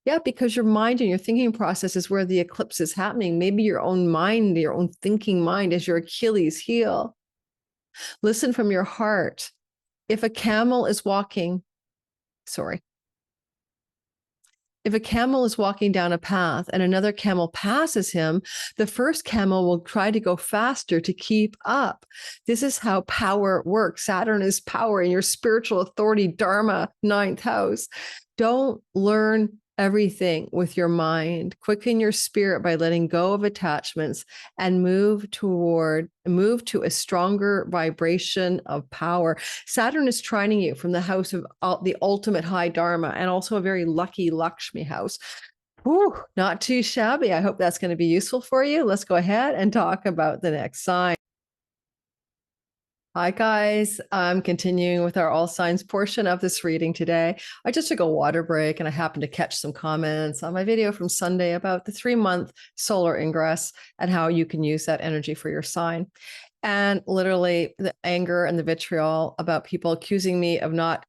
yeah, because your mind and your thinking process is where the eclipse is happening. Maybe your own mind, your own thinking mind is your Achilles heel. Listen from your heart. If a camel is walking down a path and another camel passes him, the first camel will try to go faster to keep up. This is how power works. Saturn is power in your spiritual authority, Dharma, ninth house. Don't learn everything with your mind. Quicken your spirit by letting go of attachments and move to a stronger vibration of power. Saturn is trining you from the house of the ultimate high Dharma, and also a very lucky Lakshmi house. Whew, not too shabby. I hope that's going to be useful for you. Let's go ahead and talk about the next sign. Hi, guys. I'm continuing with our all signs portion of this reading today. I just took a water break and I happened to catch some comments on my video from Sunday about the 3-month solar ingress and how you can use that energy for your sign. And literally the anger and the vitriol about people accusing me of not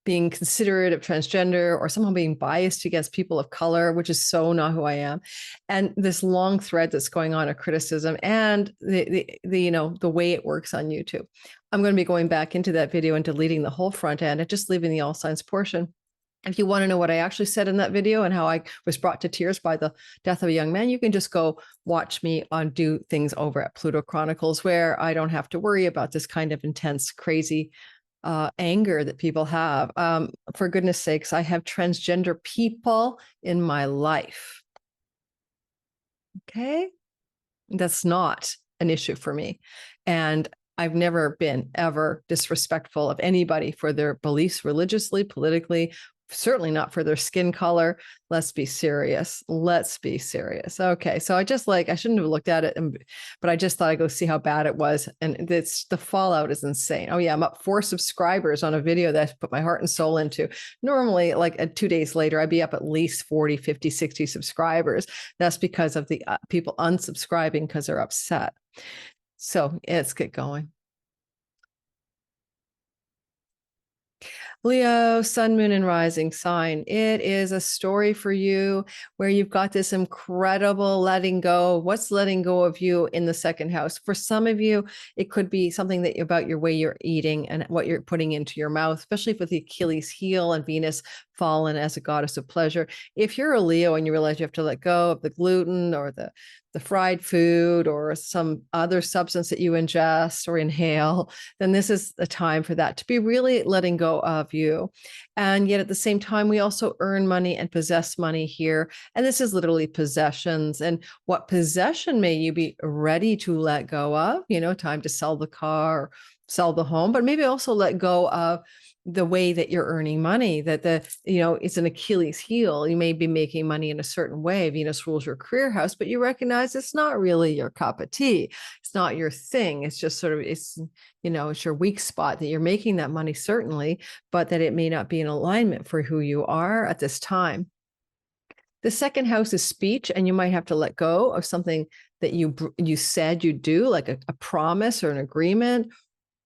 being considerate of transgender or somehow being biased against people of color, which is so not who I am. And this long thread that's going on of criticism and the way it works on YouTube. I'm going to be going back into that video and deleting the whole front end and just leaving the all signs portion. If you want to know what I actually said in that video and how I was brought to tears by the death of a young man, you can just go watch me do things over at Pluto Chronicles, where I don't have to worry about this kind of intense, crazy anger that people have. For goodness sakes, I have transgender people in my life. Okay. That's not an issue for me. And I've never been ever disrespectful of anybody for their beliefs religiously, politically, certainly not for their skin color. Let's be serious. Let's be serious. Okay. So I shouldn't have looked at it, but I just thought I'd go see how bad it was. And the fallout is insane. Oh yeah. I'm up 4 subscribers on a video that I put my heart and soul into. Normally, like 2 days later, I'd be up at least 40, 50, 60 subscribers. That's because of the people unsubscribing because they're upset. So let's get going. Leo, sun, moon, and rising sign. It is a story for you where you've got this incredible letting go. What's letting go of you in the second house? For some of you, it could be something that about your way you're eating and what you're putting into your mouth, especially with the Achilles heel and Venus fallen as a goddess of pleasure. If you're a Leo and you realize you have to let go of the gluten or the fried food or some other substance that you ingest or inhale, then this is the time for that to be really letting go of you. And yet at the same time, we also earn money and possess money here. And this is literally possessions. And what possession may you be ready to let go of? You know, time to sell the car, or sell the home, but maybe also let go of the way that you're earning money, that it's an Achilles heel. You may be making money in a certain way. Venus rules your career house, but you recognize it's not really your cup of tea. It's not your thing. It's just sort of, it's your weak spot that you're making that money, certainly, but that it may not be in alignment for who you are at this time. The second house is speech, and you might have to let go of something that you said you do, like a promise or an agreement.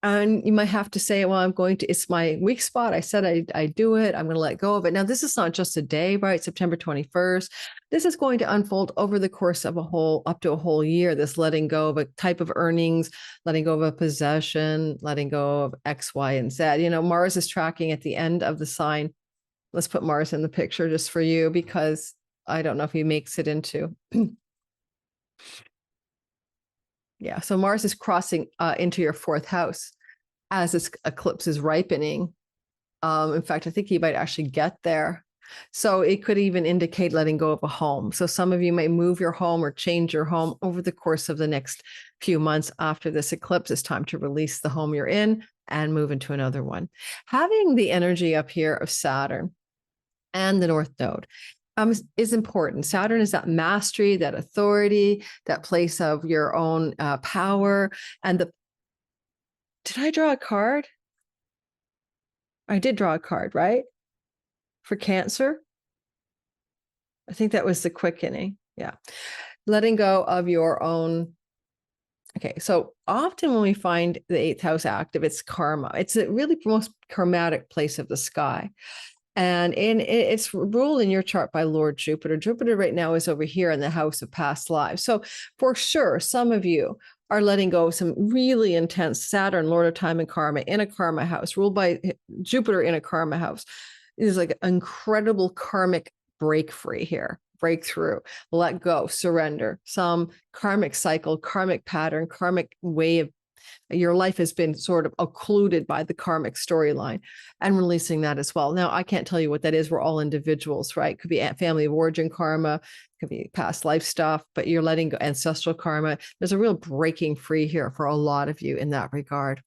And you might have to say, well, it's my weak spot. I said I do it. I'm going to let go of it. Now, this is not just a day, right? September 21st. This is going to unfold over the course of up to a whole year, this letting go of a type of earnings, letting go of a possession, letting go of X, Y, and Z. Mars is tracking at the end of the sign. Let's put Mars in the picture just for you, because I don't know if he makes it into... Yeah, so Mars is crossing into your fourth house as this eclipse is ripening. In fact, I think he might actually get there. So it could even indicate letting go of a home. So some of you may move your home or change your home over the course of the next few months after this eclipse. It's time to release the home you're in and move into another one. Having the energy up here of Saturn and the North Node is important. Saturn is that mastery, that authority, that place of your own power. And did I draw a card? I did draw a card, right? For Cancer. I think that was the quickening. Yeah. Letting go of your own. Okay. So often when we find the eighth house active, it's karma. It's a really most karmatic place of the sky. And it's ruled in your chart by Lord Jupiter. Jupiter right now is over here in the house of past lives. So for sure, some of you are letting go of some really intense Saturn, Lord of time and karma, in a karma house, ruled by Jupiter in a karma house. It is like an incredible karmic breakthrough, let go, surrender, some karmic cycle, karmic pattern, karmic way of your life has been sort of occluded by the karmic storyline, and releasing that as well. Now, I can't tell you what that is. We're all individuals, right? It could be family of origin karma, it could be past life stuff, but you're letting go ancestral karma. There's a real breaking free here for a lot of you in that regard.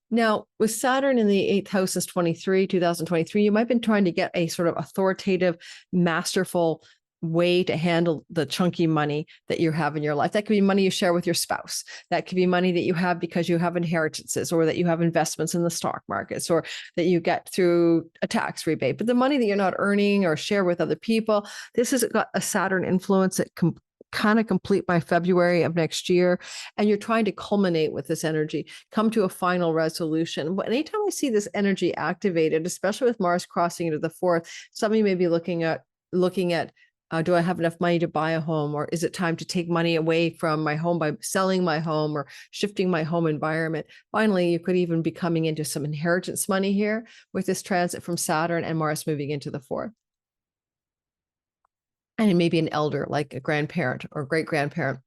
Now, with Saturn in the eighth house is 2023, you might have been trying to get a sort of authoritative, masterful way to handle the chunky money that you have in your life. That could be money you share with your spouse. That could be money that you have because you have inheritances, or that you have investments in the stock markets, or that you get through a tax rebate. But the money that you're not earning or share with other people, this has got a Saturn influence that kind of complete by February of next year. And you're trying to culminate with this energy, come to a final resolution. But anytime I see this energy activated, especially with Mars crossing into the fourth, some of you may be looking at do I have enough money to buy a home? Or is it time to take money away from my home by selling my home or shifting my home environment? Finally, you could even be coming into some inheritance money here with this transit from Saturn and Mars moving into the fourth. And it may be an elder, like a grandparent or great-grandparent,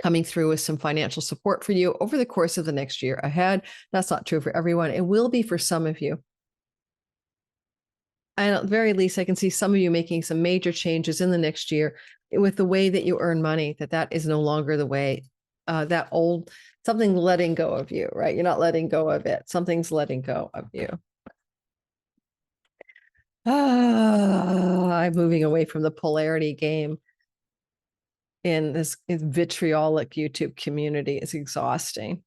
coming through with some financial support for you over the course of the next year ahead. That's not true for everyone. It will be for some of you. And at the very least, I can see some of you making some major changes in the next year with the way that you earn money, that is no longer the way, that old, something letting go of you, right? You're not letting go of it. Something's letting go of you. I'm moving away from the polarity game in this vitriolic YouTube community. It's exhausting.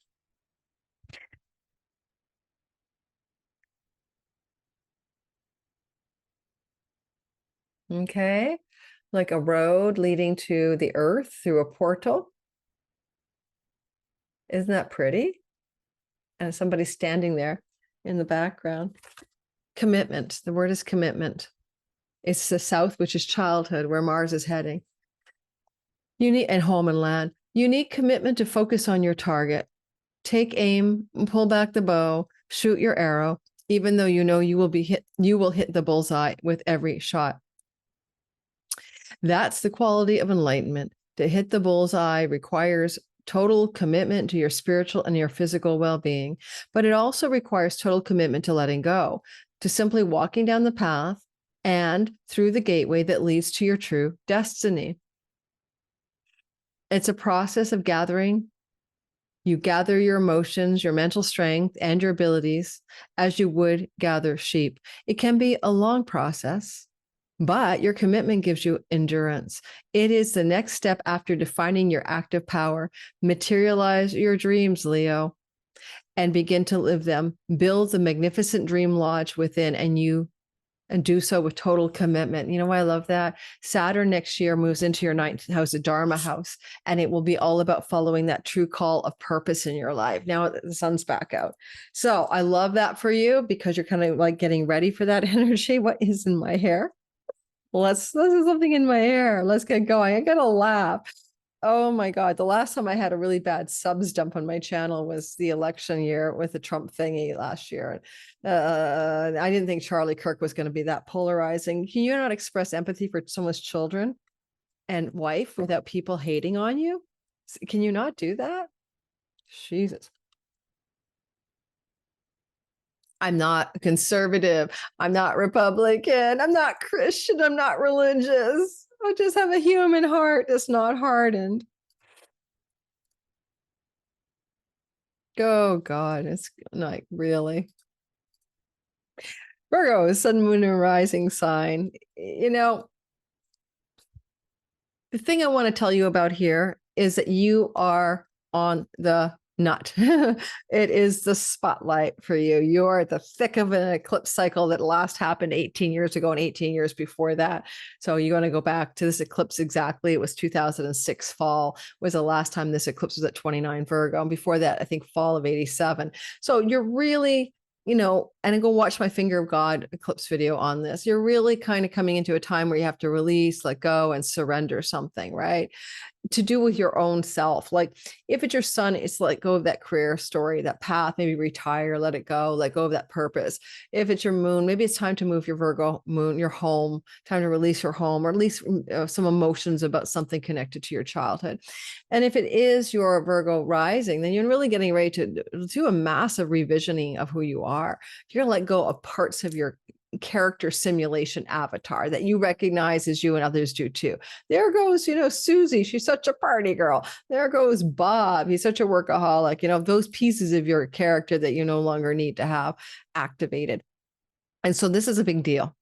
Okay, like a road leading to the earth through a portal. Isn't that pretty? And somebody's standing there in the background. Commitment. The word is commitment. It's the south, which is childhood, where Mars is heading. And home and land. You need commitment to focus on your target. Take aim, pull back the bow, shoot your arrow, even though you know you will hit the bullseye with every shot. That's the quality of enlightenment. To hit the bullseye requires total commitment to your spiritual and your physical well-being, but it also requires total commitment to letting go, to simply walking down the path and through the gateway that leads to your true destiny. It's a process of gathering. You gather your emotions, your mental strength, and your abilities as you would gather sheep. It can be a long process, but your commitment gives you endurance. It is the next step after defining your active power. Materialize your dreams, Leo, and begin to live them. Build the magnificent dream lodge within, and do so with total commitment. You know why I love that? Saturn next year moves into your 9th house, the Dharma house, and it will be all about following that true call of purpose in your life. Now the sun's back out. So I love that for you because you're kind of like getting ready for that energy. What is in my hair? This is something in my hair. Let's get going. I gotta laugh. Oh my God. The last time I had a really bad subs dump on my channel was the election year with the Trump thingy last year. I didn't think Charlie Kirk was going to be that polarizing. Can you not express empathy for someone's children and wife without people hating on you? Can you not do that? Jesus. I'm not conservative. I'm not Republican. I'm not Christian. I'm not religious. I just have a human heart that's not hardened. Oh God, it's like really. Virgo is sun, moon, and rising sign. You know, the thing I want to tell you about here is that you are on the nut. It is the spotlight for you. You're at the thick of an eclipse cycle that last happened 18 years ago and 18 years before that. So you're going to go back to this eclipse exactly. It was 2006 fall was the last time this eclipse was at 29 Virgo. And before that, I think fall of 87. So you're really, you know, and I go watch my Finger of God eclipse video on this. You're really kind of coming into a time where you have to release, let go, and surrender something, right? To do with your own self. Like if it's your son, it's let go of that career story, that path, maybe retire, let it go, let go of that purpose. If it's your moon, maybe it's time to move your Virgo moon, your home, time to release your home, or at least some emotions about something connected to your childhood. And if it is your Virgo rising, then you're really getting ready to do a massive revisioning of who you are. You're going to let go of parts of your character simulation avatar that you recognize as you and others do too. There goes, you know, Susie, she's such a party girl. There goes Bob, he's such a workaholic. You know, those pieces of your character that you no longer need to have activated. And so this is a big deal.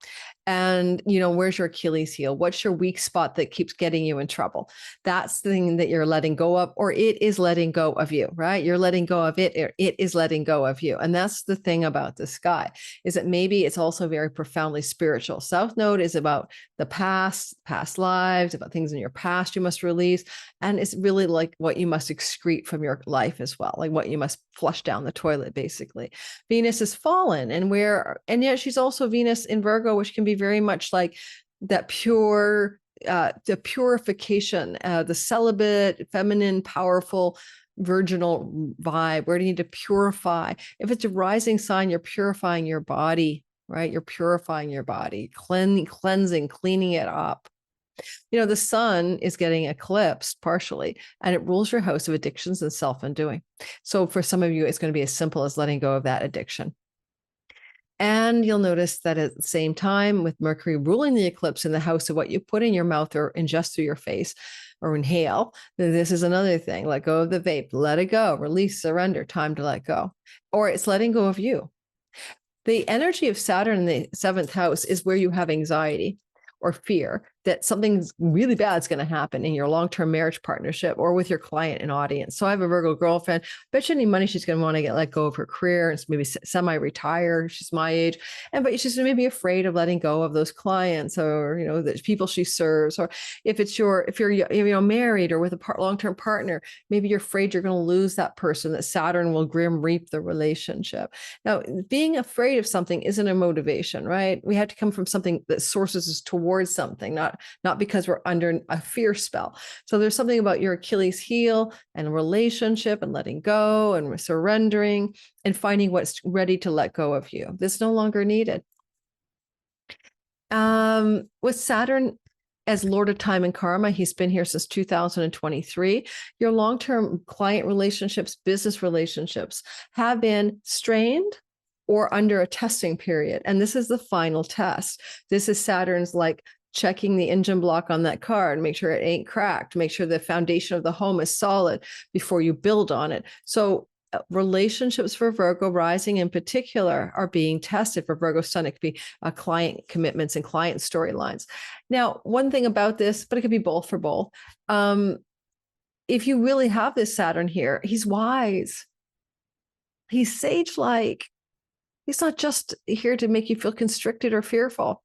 And, you know, where's your Achilles heel? What's your weak spot that keeps getting you in trouble? That's the thing that you're letting go of, or it is letting go of you, right? You're letting go of it, or it is letting go of you. And that's the thing about the sky, is that maybe it's also very profoundly spiritual. South Node is about the past lives, about things in your past you must release. And it's really like what you must excrete from your life as well, like what you must flush down the toilet, basically. Venus is fallen, and yet she's also Venus in Virgo, which can be very much like that pure, the purification, the celibate, feminine, powerful, virginal vibe. Where do you need to purify? If it's a rising sign, you're purifying your body, right? You're purifying your body, cleansing, cleaning it up. You know, the sun is getting eclipsed partially, and it rules your house of addictions and self-undoing. So for some of you, it's going to be as simple as letting go of that addiction. And you'll notice that at the same time, with Mercury ruling the eclipse in the house of what you put in your mouth or ingest through your face or inhale, this is another thing. Let go of the vape, let it go, release, surrender, time to let go. Or it's letting go of you. The energy of Saturn in the 7th house is where you have anxiety or fear. that something really bad is going to happen in your long-term marriage partnership or with your client and audience. So I have a Virgo girlfriend. Bet you any money she's going to want to let go of her career and maybe semi-retire. She's my age, but she's maybe afraid of letting go of those clients or the people she serves. Or if you're married or with a long-term partner, maybe you're afraid you're going to lose that person. That Saturn will grim reap the relationship. Now, being afraid of something isn't a motivation, right? We have to come from something that sources us towards something, not because we're under a fear spell. So there's something about your Achilles heel and relationship and letting go and surrendering and finding what's ready to let go of you. This is no longer needed. With Saturn as Lord of Time and Karma, he's been here since 2023. Your long-term client relationships, business relationships have been strained or under a testing period. And this is the final test. This is Saturn's checking the engine block on that car and make sure it ain't cracked, make sure the foundation of the home is solid before you build on it. So relationships for Virgo rising in particular are being tested. For Virgo sun, it could be client commitments and client storylines. Now, one thing about this, but it could be both for both. If you really have this Saturn here, he's wise. He's sage-like. He's not just here to make you feel constricted or fearful.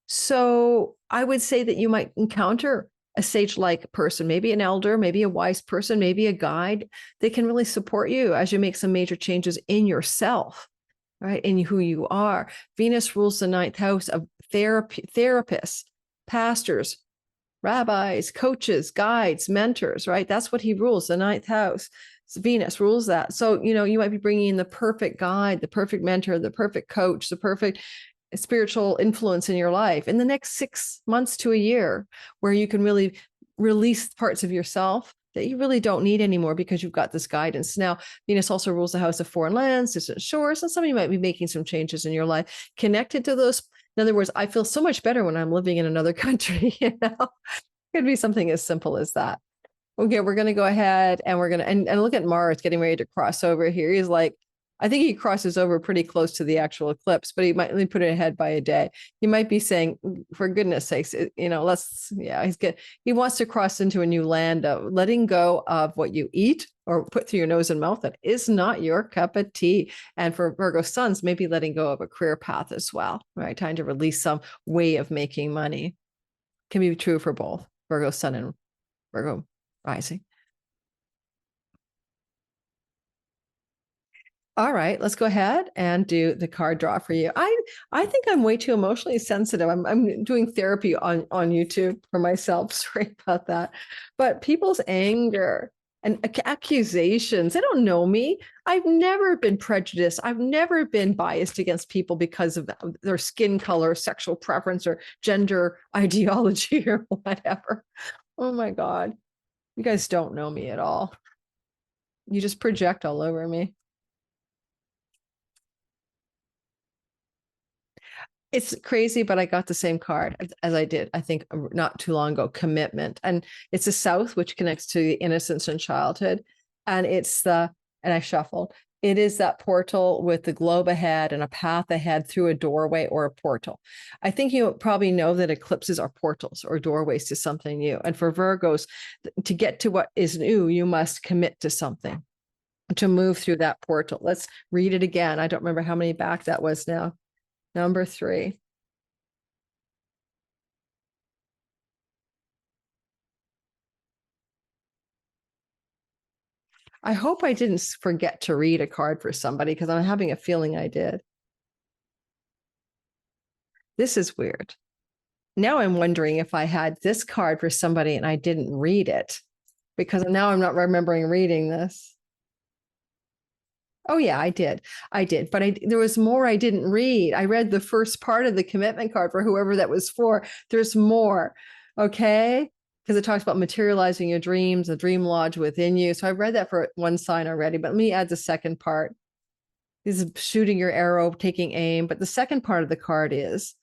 So I would say that you might encounter a sage-like person, maybe an elder, maybe a wise person, maybe a guide that can really support you as you make some major changes in yourself, right? In who you are. Venus rules the 9th house of therapists, pastors, rabbis, coaches, guides, mentors, right? That's what he rules, the 9th house. Venus rules that. So, you might be bringing in the perfect guide, the perfect mentor, the perfect coach, the perfect spiritual influence in your life in the next 6 months to a year, where you can really release parts of yourself that you really don't need anymore because you've got this guidance. Now, Venus also rules the house of foreign lands, distant shores, and some of you might be making some changes in your life connected to those. In other words, I feel so much better when I'm living in another country. Could be something as simple as that. Okay, we're going to go ahead and we're going to, and look at Mars getting ready to cross over here. He's I think he crosses over pretty close to the actual eclipse, but he might only put it ahead by a day. He might be saying, for goodness sakes, he's good. He wants to cross into a new land of letting go of what you eat or put through your nose and mouth that is not your cup of tea. And for Virgo suns, maybe letting go of a career path as well, right? Time to release some way of making money. Can be true for both Virgo sun and Virgo rising. All right, let's go ahead and do the card draw for you. I think I'm way too emotionally sensitive. I'm doing therapy on YouTube for myself. Sorry about that. But people's anger and accusations, they don't know me. I've never been prejudiced. I've never been biased against people because of their skin color, sexual preference, or gender ideology or whatever. Oh my God. You guys don't know me at all. You just project all over me. It's crazy, but I got the same card as I did, I think, not too long ago, commitment. And it's the South, which connects to the innocence and childhood. And and I shuffled. It is that portal with the globe ahead and a path ahead through a doorway or a portal. I think you probably know that eclipses are portals or doorways to something new. And for Virgos, to get to what is new, you must commit to something to move through that portal. Let's read it again. I don't remember how many back that was now. Number 3. I hope I didn't forget to read a card for somebody because I'm having a feeling I did. This is weird. Now I'm wondering if I had this card for somebody and I didn't read it because now I'm not remembering reading this. Oh yeah, I did. But there was more I didn't read. I read the first part of the commitment card for whoever that was for. There's more, okay? Because it talks about materializing your dreams, the dream lodge within you. So I read that for one sign already, but let me add the second part. This is shooting your arrow, taking aim. But the second part of the card is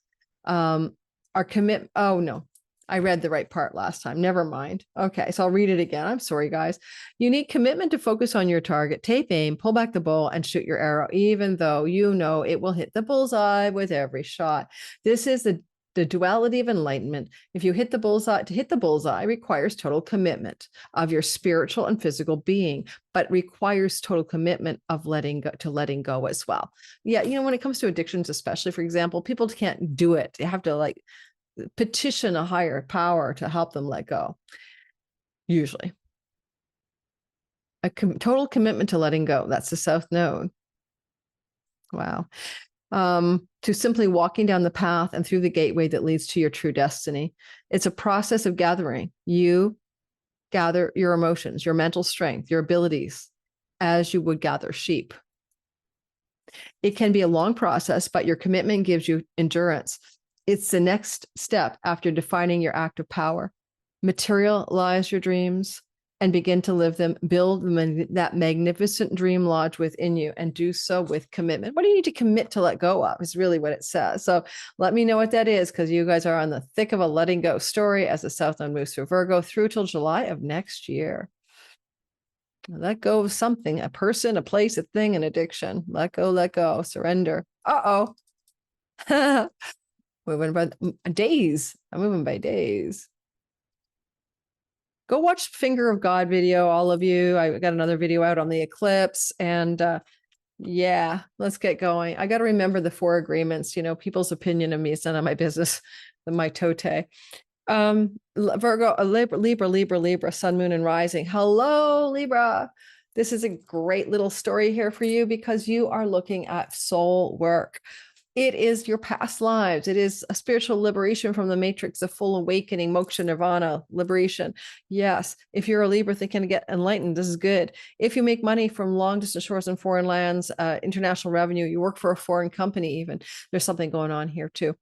our commitment. Oh no, I read the right part last time. Never mind. Okay, so I'll read it again. I'm sorry, guys. You need commitment to focus on your target, take aim, pull back the bow, and shoot your arrow, even though you know it will hit the bullseye with every shot. This is the the duality of enlightenment. If you hit the bullseye, to hit the bullseye requires total commitment of your spiritual and physical being, but requires total commitment of letting go as well. Yeah, when it comes to addictions, especially, for example, people can't do it. They have to like petition a higher power to help them let go. Usually. Total commitment to letting go. That's the South Node. Wow. To simply walking down the path and through the gateway that leads to your true destiny. It's a process of gathering. You gather your emotions, your mental strength, your abilities, as you would gather sheep. It can be a long process, but your commitment gives you endurance. It's the next step after defining your act of power. Materialize your dreams and begin to live them. Build that magnificent dream lodge within you, and do so with commitment. What do you need to commit to let go of is really what it says. So let me know what that is, because you guys are on the thick of a letting go story as the South Node moves through Virgo through till July of next year. Let go of something, a person, a place, a thing, an addiction. Let go, surrender. Moving by days. I'm moving by days. Go watch Finger of God video, all of you. I got another video out on the eclipse, and yeah, let's get going. I got to remember the 4 agreements. People's opinion of me is none of my business. My tote. Virgo, Libra, Sun, Moon, and Rising. Hello, Libra. This is a great little story here for you, because you are looking at soul work. It is your past lives. It is a spiritual liberation from the matrix, a full awakening, moksha, nirvana, liberation. Yes. If you're a Libra thinking to get enlightened, this is good. If you make money from long distance shores and foreign lands, international revenue, you work for a foreign company even, there's something going on here too,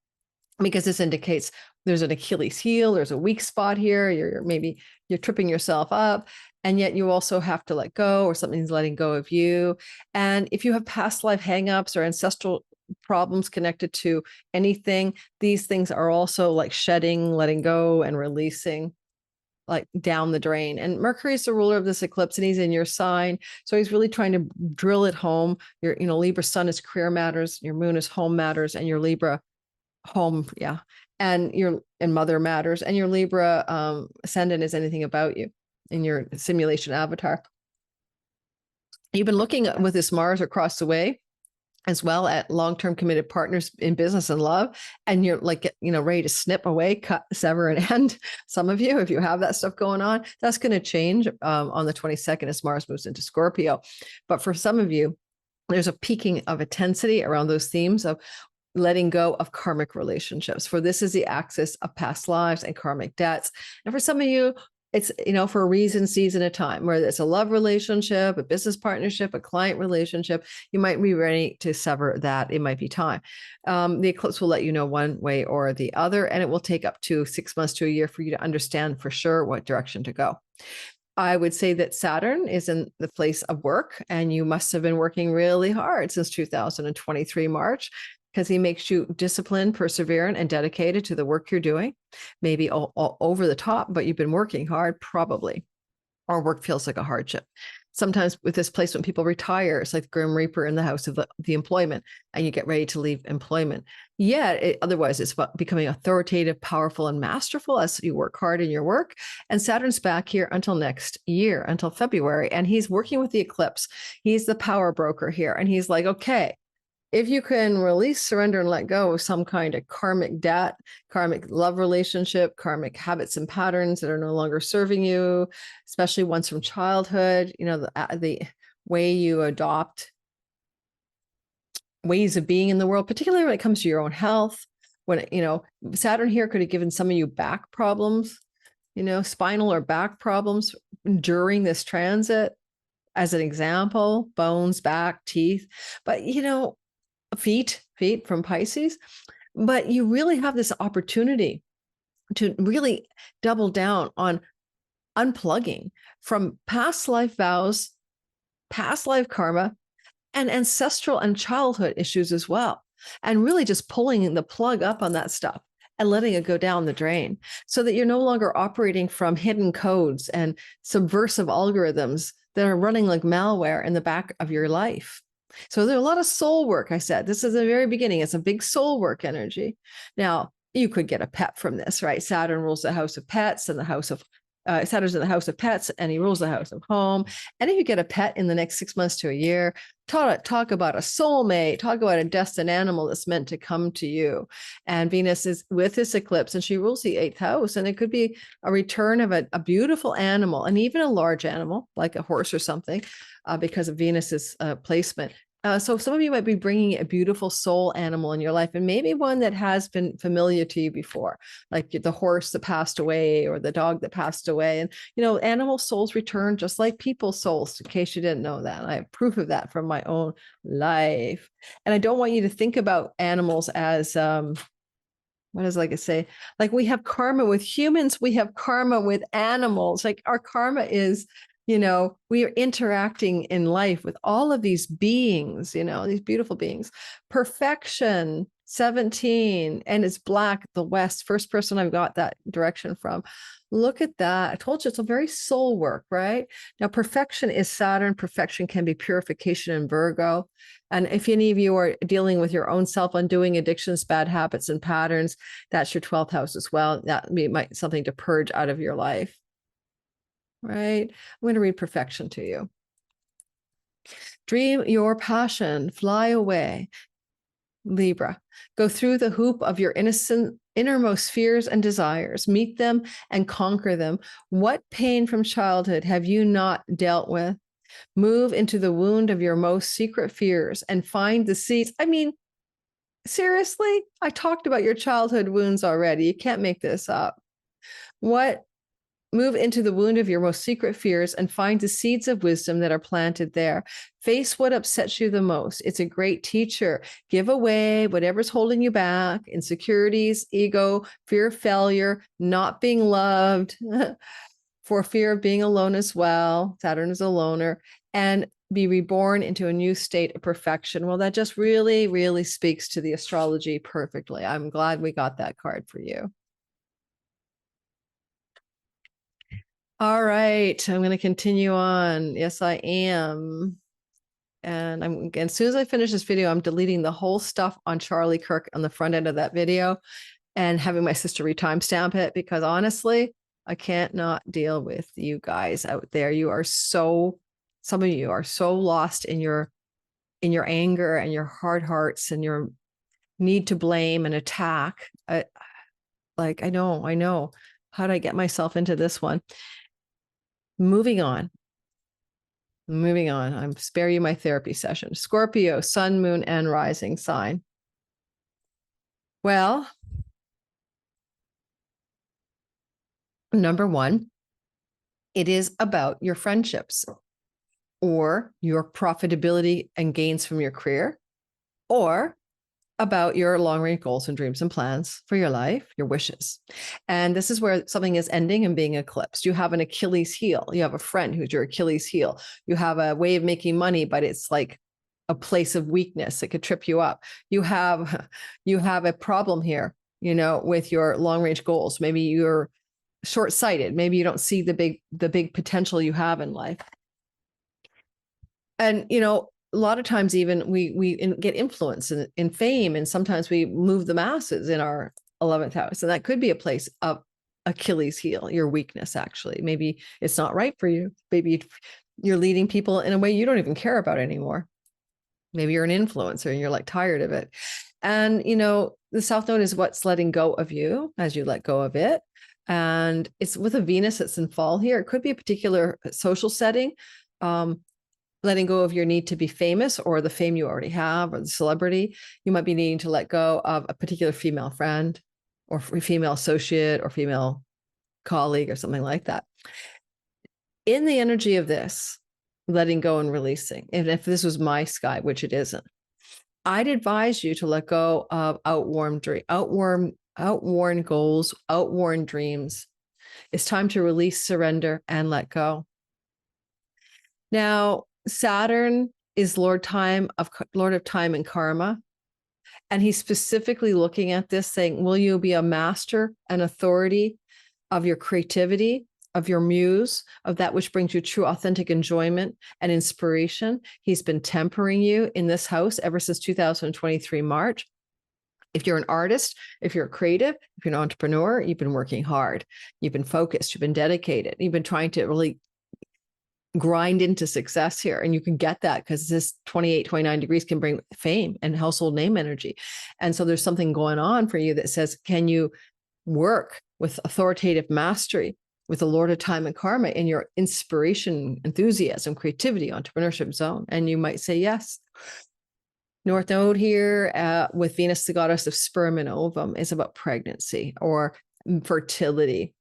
because this indicates there's an Achilles heel, there's a weak spot here. You're tripping yourself up, and yet you also have to let go, or something's letting go of you. And if you have past life hangups or ancestral problems connected to anything, these things are also like shedding, letting go, and releasing, like down the drain. And Mercury is the ruler of this eclipse, and he's in your sign, so he's really trying to drill it home. Your Libra sun is career matters, your moon is home matters, and your Libra home, and mother matters, and your Libra ascendant is anything about you in your simulation avatar. You've been looking with this Mars across the way as well at long-term committed partners in business and love, and you're like, ready to snip away, cut, sever, and end. Some of you, if you have that stuff going on, that's going to change on the 22nd as Mars moves into Scorpio. But for some of you, there's a peaking of intensity around those themes of letting go of karmic relationships. For this is the axis of past lives and karmic debts. And for some of you, it's, for a reason, season, a time, where it's a love relationship, a business partnership, a client relationship. You might be ready to sever that. It might be time. The eclipse will let you know one way or the other, and it will take up to 6 months to a year for you to understand for sure what direction to go. I would say that Saturn is in the place of work, and you must have been working really hard since 2023 March, because he makes you disciplined, perseverant, and dedicated to the work you're doing. Maybe all over the top, but you've been working hard, probably, or work feels like a hardship. Sometimes with this placement, people retire. It's like the Grim Reaper in the house of the employment, and you get ready to leave employment. Otherwise, it's about becoming authoritative, powerful, and masterful as you work hard in your work. And Saturn's back here until next year, until February, and he's working with the eclipse. He's the power broker here, and he's like, okay, if you can release, surrender, and let go of some kind of karmic debt, karmic love relationship, karmic habits and patterns that are no longer serving you, especially ones from childhood, the way you adopt ways of being in the world, particularly when it comes to your own health. When, Saturn here could have given some of you back problems, spinal or back problems during this transit, as an example, bones, back, teeth. But, feet from Pisces, but you really have this opportunity to really double down on unplugging from past life vows, past life karma, and ancestral and childhood issues as well, and really just pulling the plug up on that stuff and letting it go down the drain, so that you're no longer operating from hidden codes and subversive algorithms that are running like malware in the back of your life. So there's a lot of soul work. I said, this is the very beginning. It's a big soul work energy. Now, you could get a pet from this, right? Saturn rules the house of pets and the house of Saturn's in the house of pets, and he rules the house of home. And if you get a pet in the next 6 months to a year, talk about a soulmate, talk about a destined animal that's meant to come to you. And Venus is with this eclipse, and she rules the 8th house, and it could be a return of a beautiful animal, and even a large animal like a horse or something, because of Venus's placement. So some of you might be bringing a beautiful soul animal in your life, and maybe one that has been familiar to you before, like the horse that passed away or the dog that passed away. And, animal souls return just like people's souls, in case you didn't know that. I have proof of that from my own life. And I don't want you to think about animals as, what does like I say? Like we have karma with humans, we have karma with animals. Like our karma is, we are interacting in life with all of these beings, these beautiful beings. Perfection, 17, and it's black, the West, first person I've got that direction from. Look at that. I told you it's a very soul work, right? Now, perfection is Saturn. Perfection can be purification in Virgo. And if any of you are dealing with your own self, undoing addictions, bad habits, and patterns, that's your 12th house as well. That might be something to purge out of your life. Right? I'm going to read perfection to you. Dream your passion, fly away. Libra, go through the hoop of your innocent innermost fears and desires, meet them and conquer them. What pain from childhood have you not dealt with? Move into the wound of your most secret fears and find the seeds. I mean, seriously, I talked about your childhood wounds already. You can't make this up. Move into the wound of your most secret fears and find the seeds of wisdom that are planted there. Face what upsets you the most. It's a great teacher. Give away whatever's holding you back, insecurities, ego, fear of failure, not being loved, for fear of being alone as well. Saturn is a loner. And be reborn into a new state of perfection. Well, that just really, really speaks to the astrology perfectly. I'm glad we got that card for you. All right, I'm going to continue on. Yes, I am. And as soon as I finish this video, I'm deleting the whole stuff on Charlie Kirk on the front end of that video and having my sister retimestamp it, because honestly, I can't not deal with you guys out there. Some of you are so lost in your anger and your hard hearts and your need to blame and attack. I know. How did I get myself into this one? Moving on. I'm spare you my therapy session. Scorpio, sun, moon, and rising sign. Well, number one, it is about your friendships or your profitability and gains from your career, or about your long-range goals and dreams and plans for your life, your wishes. And this is where something is ending and being eclipsed. You have an Achilles heel. You have a friend who's your Achilles heel. You have a way of making money, but it's like a place of weakness. It could trip you up. You have a problem here, with your long-range goals. Maybe you're short-sighted. Maybe you don't see the big potential you have in life. And, a lot of times even we get influence in fame, and sometimes we move the masses in our 11th house. And that could be a place of Achilles heel, your weakness, actually. Maybe it's not right for you. Maybe you're leading people in a way you don't even care about anymore. Maybe you're an influencer and you're like tired of it. And, the South Node is what's letting go of you as you let go of it. And it's with a Venus that's in fall here. It could be a particular social setting. Letting go of your need to be famous or the fame you already have or the celebrity. You might be needing to let go of a particular female friend or female associate or female colleague or something like that. In the energy of this, letting go and releasing, and if this was my sky, which it isn't, I'd advise you to let go of outworn goals, outworn dreams. It's time to release, surrender, and let go. Now, Saturn is Lord of time and karma. And he's specifically looking at this saying, will you be a master and authority of your creativity, of your muse, of that which brings you true, authentic enjoyment and inspiration? He's been tempering you in this house ever since 2023 March. If you're an artist, if you're a creative, if you're an entrepreneur, you've been working hard, you've been focused, you've been dedicated, you've been trying to really grind into success here. And you can get that because this 28, 29 degrees can bring fame and household name energy. And so there's something going on for you that says, can you work with authoritative mastery with the Lord of Time and Karma in your inspiration, enthusiasm, creativity, entrepreneurship zone? And you might say yes. North Node here with Venus, the goddess of sperm and ovum, is about pregnancy or fertility.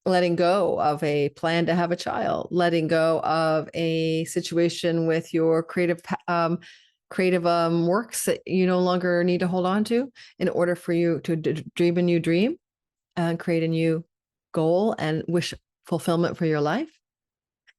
Letting go of a plan to have a child, letting go of a situation with your creative works that you no longer need to hold on to in order for you to dream a new dream and create a new goal and wish fulfillment for your life.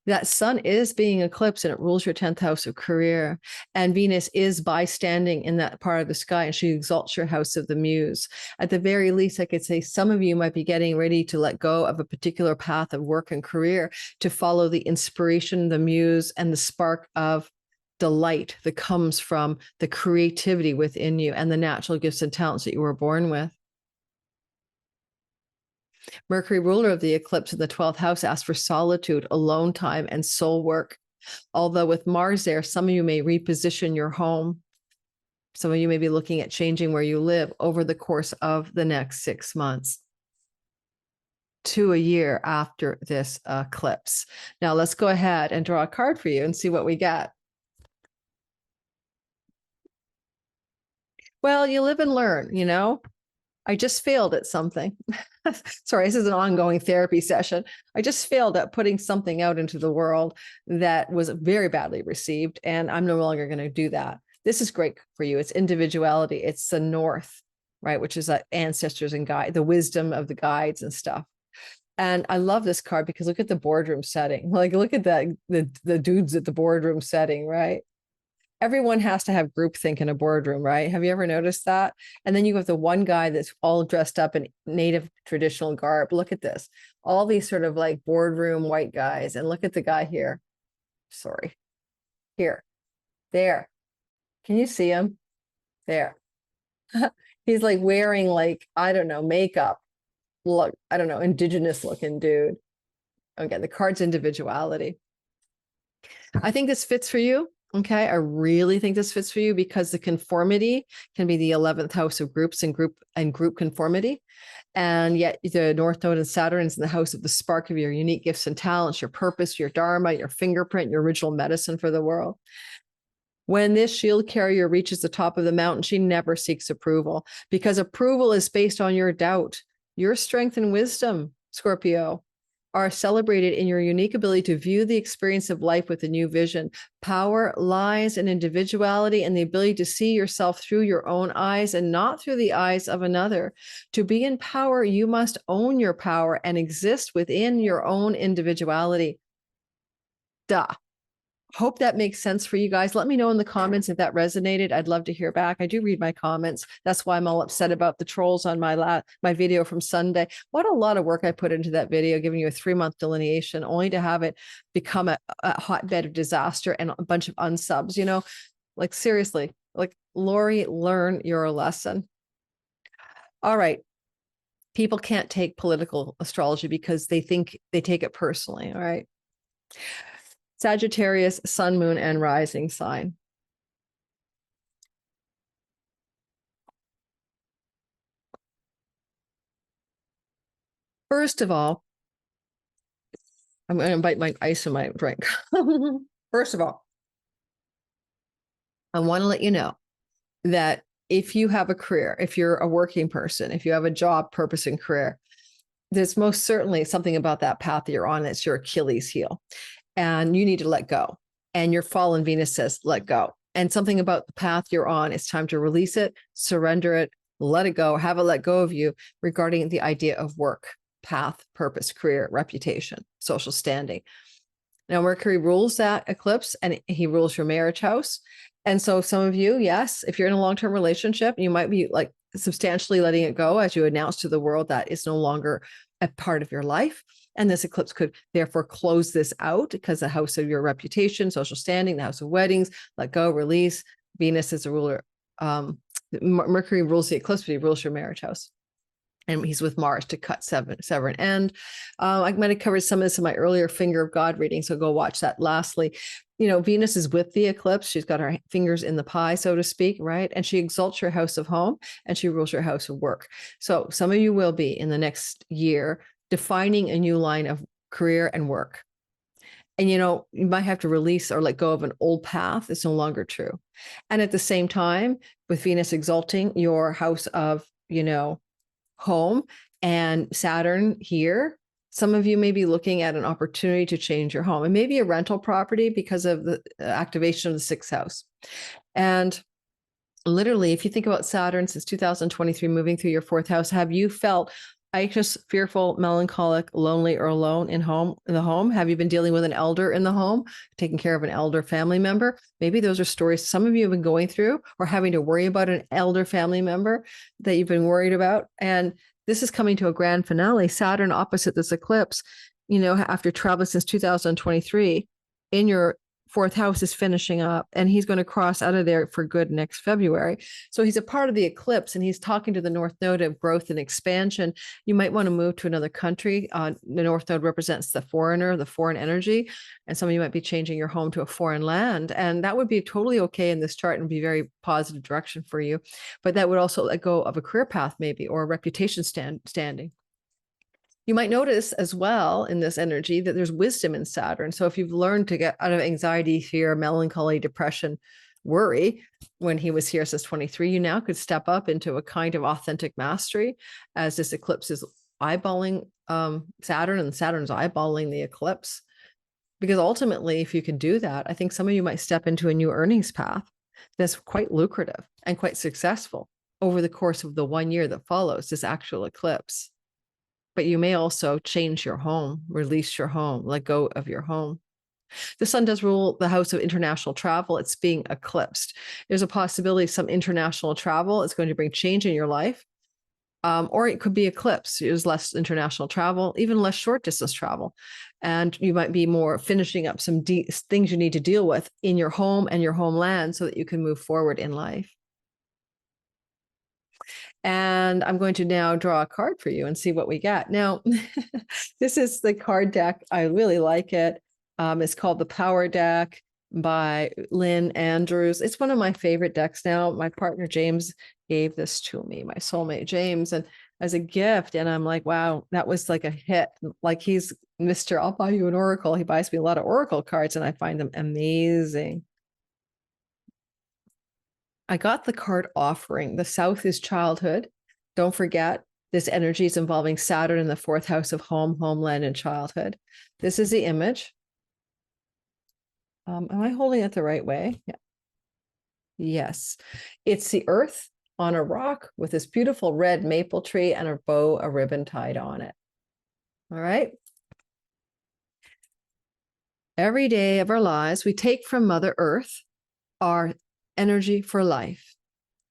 That sun is being eclipsed and it rules your 10th house of career. And Venus is bystanding in that part of the sky and she exalts your house of the muse. At the very least, I could say some of you might be getting ready to let go of a particular path of work and career to follow the inspiration, the muse, and the spark of delight that comes from the creativity within you and the natural gifts and talents that you were born with. Mercury, ruler of the eclipse in the 12th house, asks for solitude, alone time, and soul work. Although with Mars there, some of you may reposition your home. Some of you may be looking at changing where you live over the course of the next 6 months to a year after this eclipse. Now let's go ahead and draw a card for you and see what we get. Well, you live and learn, you know. I just failed at something. Sorry, this is an ongoing therapy session. I just failed at putting something out into the world that was very badly received, and I'm no longer going to do that. This is great for you. It's individuality. It's the North, right? Which is like ancestors and guide, the wisdom of the guides and stuff. And I love this card because look at the boardroom setting. Like, look at that, the dudes at the boardroom setting, right? Everyone has to have groupthink in a boardroom, right? Have you ever noticed that? And then you have the one guy that's all dressed up in native traditional garb. Look at this. All these sort of like boardroom white guys. And look at the guy here. Sorry. Here. There. Can you see him? There. He's like wearing like, I don't know, makeup. Look, I don't know, indigenous looking dude. Again, the card's individuality. I think this fits for you. Okay, I really think this fits for you because the conformity can be the 11th house of groups and group conformity. And yet the North Node and Saturn is in the house of the spark of your unique gifts and talents, your purpose, your dharma, your fingerprint, your original medicine for the world. When this shield carrier reaches the top of the mountain, she never seeks approval because approval is based on your doubt. Your strength and wisdom, Scorpio, are celebrated in your unique ability to view the experience of life with a new vision. Power lies in individuality and the ability to see yourself through your own eyes and not through the eyes of another. To be in power, you must own your power and exist within your own individuality. Duh. Hope that makes sense for you guys. Let me know in the comments if that resonated. I'd love to hear back. I do read my comments. That's why I'm all upset about the trolls on my video from Sunday. What a lot of work I put into that video, giving you a 3-month delineation, only to have it become a hotbed of disaster and a bunch of unsubs. You know, like seriously, like Lori, learn your lesson. All right. People can't take political astrology because they think they take it personally. All right. Sagittarius, sun, moon, and rising sign. First of all, I'm going to bite my ice in my drink. First of all, I want to let you know that if you have a career, if you're a working person, if you have a job, purpose, and career, there's most certainly something about that path that you're on that's your Achilles heel. And you need to let go. And your fallen Venus says, let go. And something about the path you're on, it's time to release it, surrender it, let it go, have it let go of you regarding the idea of work, path, purpose, career, reputation, social standing. Now, Mercury rules that eclipse and he rules your marriage house. And so some of you, yes, if you're in a long-term relationship, you might be like substantially letting it go as you announce to the world that is no longer a part of your life. And this eclipse could therefore close this out because the house of your reputation, social standing, the house of weddings, let go, release. Venus is a ruler. Mercury rules the eclipse, but he rules your marriage house. And he's with Mars to cut sever an end. I might have covered some of this in my earlier Finger of God reading, so go watch that. Lastly, Venus is with the eclipse. She's got her fingers in the pie, so to speak, right? And she exalts your house of home and she rules your house of work. So some of you will be in the next year defining a new line of career and work. And, you might have to release or let go of an old path. It's no longer true. And at the same time, with Venus exalting your house of, home and Saturn here, some of you may be looking at an opportunity to change your home and maybe a rental property because of the activation of the sixth house. And literally, if you think about Saturn since 2023 moving through your fourth house, have you felt anxious, fearful, melancholic, lonely, or alone in the home? Have you been dealing with an elder in the home, taking care of an elder family member? Maybe those are stories some of you have been going through, or having to worry about an elder family member that you've been worried about. And this is coming to a grand finale. Saturn opposite this eclipse, after traveling since 2023 in your fourth house is finishing up, and he's going to cross out of there for good next February. So he's a part of the eclipse, and he's talking to the North Node of growth and expansion. You might want to move to another country. The North Node represents the foreigner, the foreign energy, and some of you might be changing your home to a foreign land, and that would be totally okay in this chart and be very positive direction for you. But that would also let go of a career path maybe, or a reputation standing. You might notice as well in this energy that there's wisdom in Saturn. So if you've learned to get out of anxiety, fear, melancholy, depression, worry, when he was here since 23, you now could step up into a kind of authentic mastery as this eclipse is eyeballing Saturn, and Saturn's eyeballing the eclipse. Because ultimately, if you can do that, I think some of you might step into a new earnings path that's quite lucrative and quite successful over the course of the 1 year that follows this actual eclipse. But you may also change your home, release your home, let go of your home. The sun does rule the house of international travel. It's being eclipsed. There's a possibility some international travel is going to bring change in your life, or it could be eclipse. There's less international travel, even less short distance travel. And you might be more finishing up some things you need to deal with in your home and your homeland so that you can move forward in life. And I'm going to now draw a card for you and see what we get. Now, this is the card deck. I really like it. It's called the Power Deck by Lynn Andrews. It's one of my favorite decks now. My partner, James, gave this to me, my soulmate, James, and as a gift. And I'm like, wow, that was like a hit. Like he's Mr. I'll buy you an oracle. He buys me a lot of oracle cards and I find them amazing. I got the card offering. The South is childhood. Don't forget, this energy is involving Saturn in the fourth house of home, homeland, and childhood. This is the image. Am I holding it the right way? Yeah. Yes. It's the earth on a rock with this beautiful red maple tree and a bow, a ribbon tied on it. All right. Every day of our lives, we take from Mother Earth our energy for life.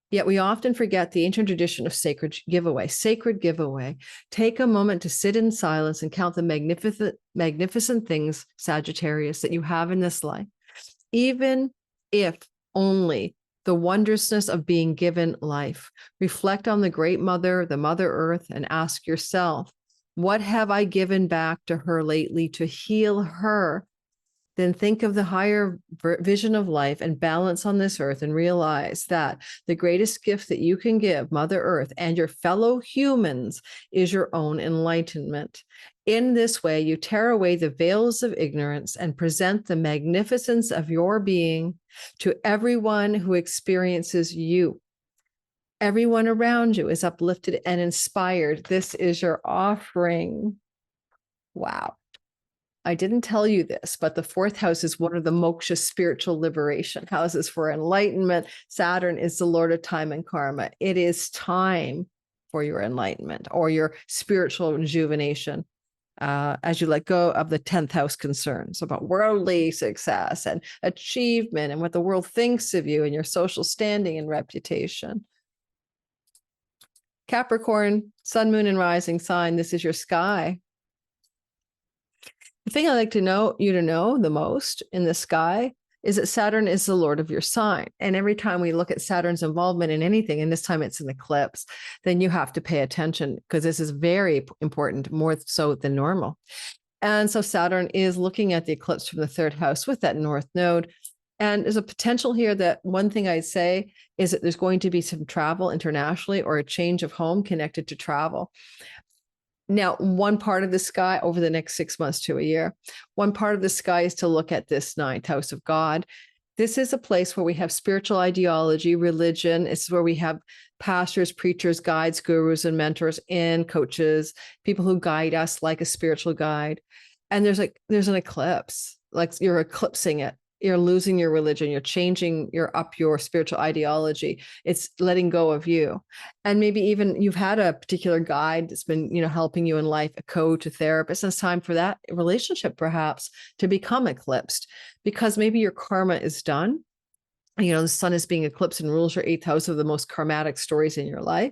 Yet we often forget the ancient tradition of sacred giveaway. Sacred giveaway. Take a moment to sit in silence and count the magnificent things, Sagittarius, that you have in this life. Even if only the wondrousness of being given life. Reflect on the great mother, the Mother Earth, and ask yourself, what have I given back to her lately to heal her? Then think of the higher vision of life and balance on this earth and realize that the greatest gift that you can give Mother Earth and your fellow humans is your own enlightenment. In this way, you tear away the veils of ignorance and present the magnificence of your being to everyone who experiences you. Everyone around you is uplifted and inspired. This is your offering. Wow. I didn't tell you this, but the fourth house is one of the moksha spiritual liberation houses for enlightenment. Saturn is the Lord of time and karma. It is time for your enlightenment or your spiritual rejuvenation as you let go of the 10th house concerns about worldly success and achievement and what the world thinks of you and your social standing and reputation. Capricorn, sun, moon, and rising sign. This is your sky. The thing I like to know you to know the most in the sky is that Saturn is the Lord of your sign. And every time we look at Saturn's involvement in anything, and this time it's an eclipse, then you have to pay attention because this is very important, more so than normal. And so Saturn is looking at the eclipse from the third house with that north node. And there's a potential here that one thing I'd say is that there's going to be some travel internationally or a change of home connected to travel. Now, one part of the sky over the next 6 months to a year, one part of the sky is to look at this ninth house of God. This is a place where we have spiritual ideology, religion. It's where we have pastors, preachers, guides, gurus, and mentors, and coaches, people who guide us like a spiritual guide. And there's an eclipse, like you're eclipsing it. You're losing your religion. You're up your spiritual ideology. It's letting go of you. And maybe even you've had a particular guide that's been, helping you in life, a coach, a therapist. And it's time for that relationship perhaps to become eclipsed because maybe your karma is done. The sun is being eclipsed and rules your eighth house of the most karmatic stories in your life.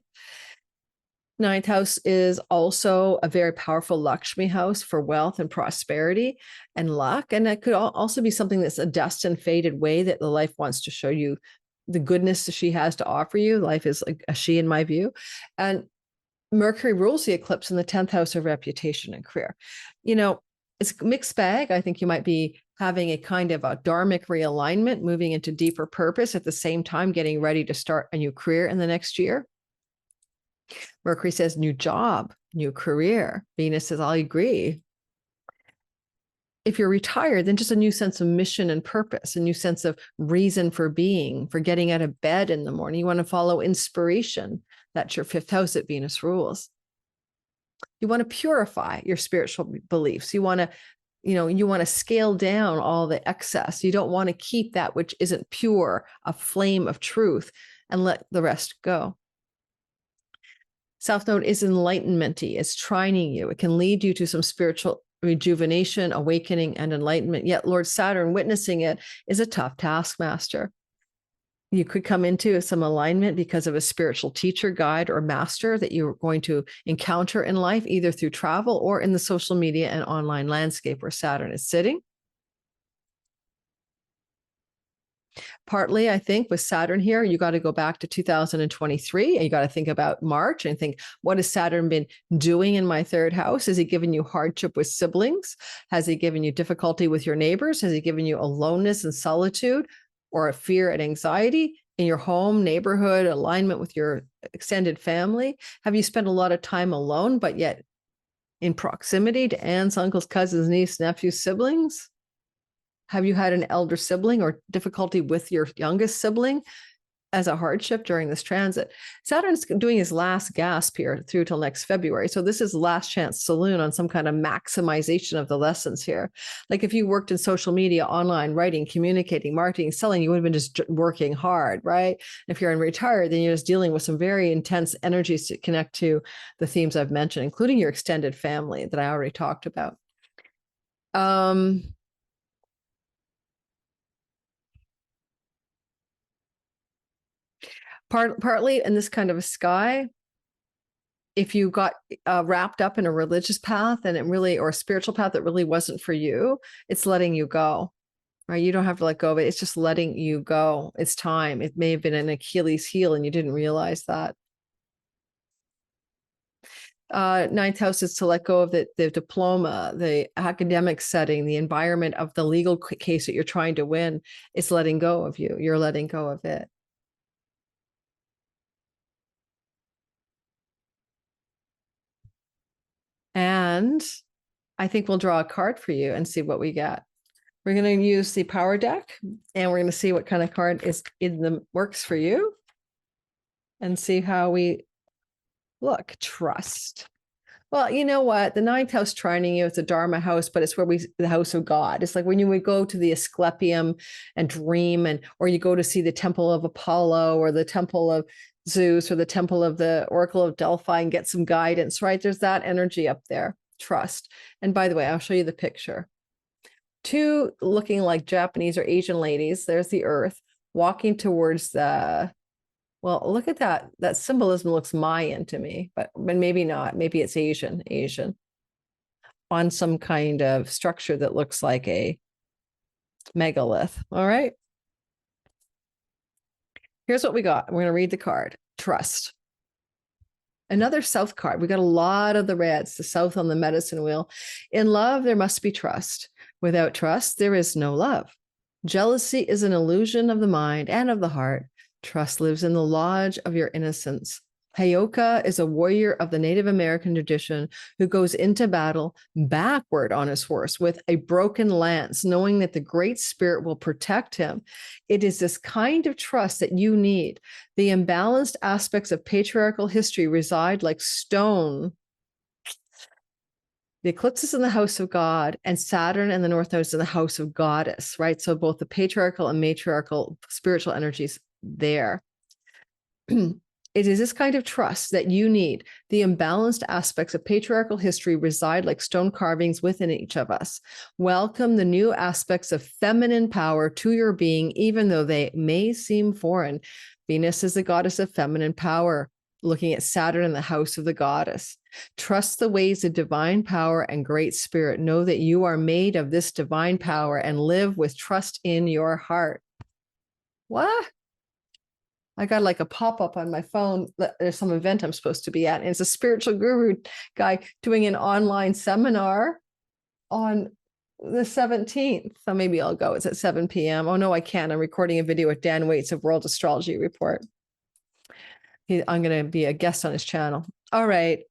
Ninth house is also a very powerful Lakshmi house for wealth and prosperity and luck. And that could also be something that's a destined, fated way that the life wants to show you the goodness that she has to offer you. Life is like a she in my view. And Mercury rules the eclipse in the 10th house of reputation and career. It's a mixed bag. I think you might be having a kind of a dharmic realignment, moving into deeper purpose at the same time, getting ready to start a new career in the next year. Mercury says new job, new career. Venus says, I agree. If you're retired, then just a new sense of mission and purpose, a new sense of reason for being, for getting out of bed in the morning. You want to follow inspiration. That's your fifth house that Venus rules. You want to purify your spiritual beliefs. You want to scale down all the excess. You don't want to keep that which isn't pure, a flame of truth, and let the rest go. South Node is enlightenment-y. It's trining you. It can lead you to some spiritual rejuvenation, awakening, and enlightenment. Yet Lord Saturn, witnessing it, is a tough taskmaster. You could come into some alignment because of a spiritual teacher, guide, or master that you're going to encounter in life, either through travel or in the social media and online landscape where Saturn is sitting. Partly, I think, with Saturn here, you got to go back to 2023 and you got to think about March and think, what has Saturn been doing in my third house? Has he given you hardship with siblings? Has he given you difficulty with your neighbors? Has he given you aloneness and solitude or a fear and anxiety in your home, neighborhood, alignment with your extended family? Have you spent a lot of time alone, but yet in proximity to aunts, uncles, cousins, nieces, nephews, siblings? Have you had an elder sibling or difficulty with your youngest sibling as a hardship during this transit? Saturn's doing his last gasp here through till next February. So this is last chance saloon on some kind of maximization of the lessons here. Like if you worked in social media, online, writing, communicating, marketing, selling, you would have been just working hard, right? If you're in retired, then you're just dealing with some very intense energies to connect to the themes I've mentioned, including your extended family that I already talked about. Partly in this kind of a sky, if you got wrapped up in a religious path and it really, or a spiritual path that really wasn't for you, it's letting you go, right? You don't have to let go of it. It's just letting you go. It's time. It may have been an Achilles heel and you didn't realize that. Ninth house is to let go of the diploma, the academic setting, the environment of the legal case that you're trying to win. It's letting go of you. You're letting go of it. And I think we'll draw a card for you and see what we get. We're going to use the power deck and we're going to see what kind of card is in the works for you and see how we look. Trust. Well, you know what? The ninth house trining you, it's a Dharma house, but it's where the house of God. It's like when you would go to the Asclepium and dream, or you go to see the temple of Apollo or the temple of Zeus or the temple of the Oracle of Delphi and get some guidance, right? There's that energy up there. Trust. And by the way, I'll show you the picture. Two looking like Japanese or Asian ladies. There's the earth walking towards the, well, look at that. That symbolism looks Mayan to me, but maybe not. Maybe it's Asian on some kind of structure that looks like a megalith. All right. Here's what we got. We're going to read the card. Trust. Another south card. We got a lot of the reds, the south on the medicine wheel. In love, there must be trust. Without trust, there is no love. Jealousy is an illusion of the mind and of the heart. Trust lives in the lodge of your innocence. Heyoka is a warrior of the Native American tradition who goes into battle backward on his horse with a broken lance, knowing that the Great Spirit will protect him. It is this kind of trust that you need. The imbalanced aspects of patriarchal history reside like stone. The eclipse is in the house of God, and Saturn and the North Node is in the house of Goddess, right? So both the patriarchal and matriarchal spiritual energies there. It is this kind of trust that you need. The imbalanced aspects of patriarchal history reside like stone carvings within each of us. Welcome the new aspects of feminine power to your being, even though they may seem foreign. Venus is the goddess of feminine power, looking at Saturn in the house of the goddess. Trust the ways of divine power and great spirit. Know that you are made of this divine power and live with trust in your heart. What? I got like a pop-up on my phone. There's some event I'm supposed to be at. And it's a spiritual guru guy doing an online seminar on the 17th. So maybe I'll go. It's at 7 p.m. Oh, no, I can't. I'm recording a video with Dan Waits of World Astrology Report. I'm going to be a guest on his channel. All right.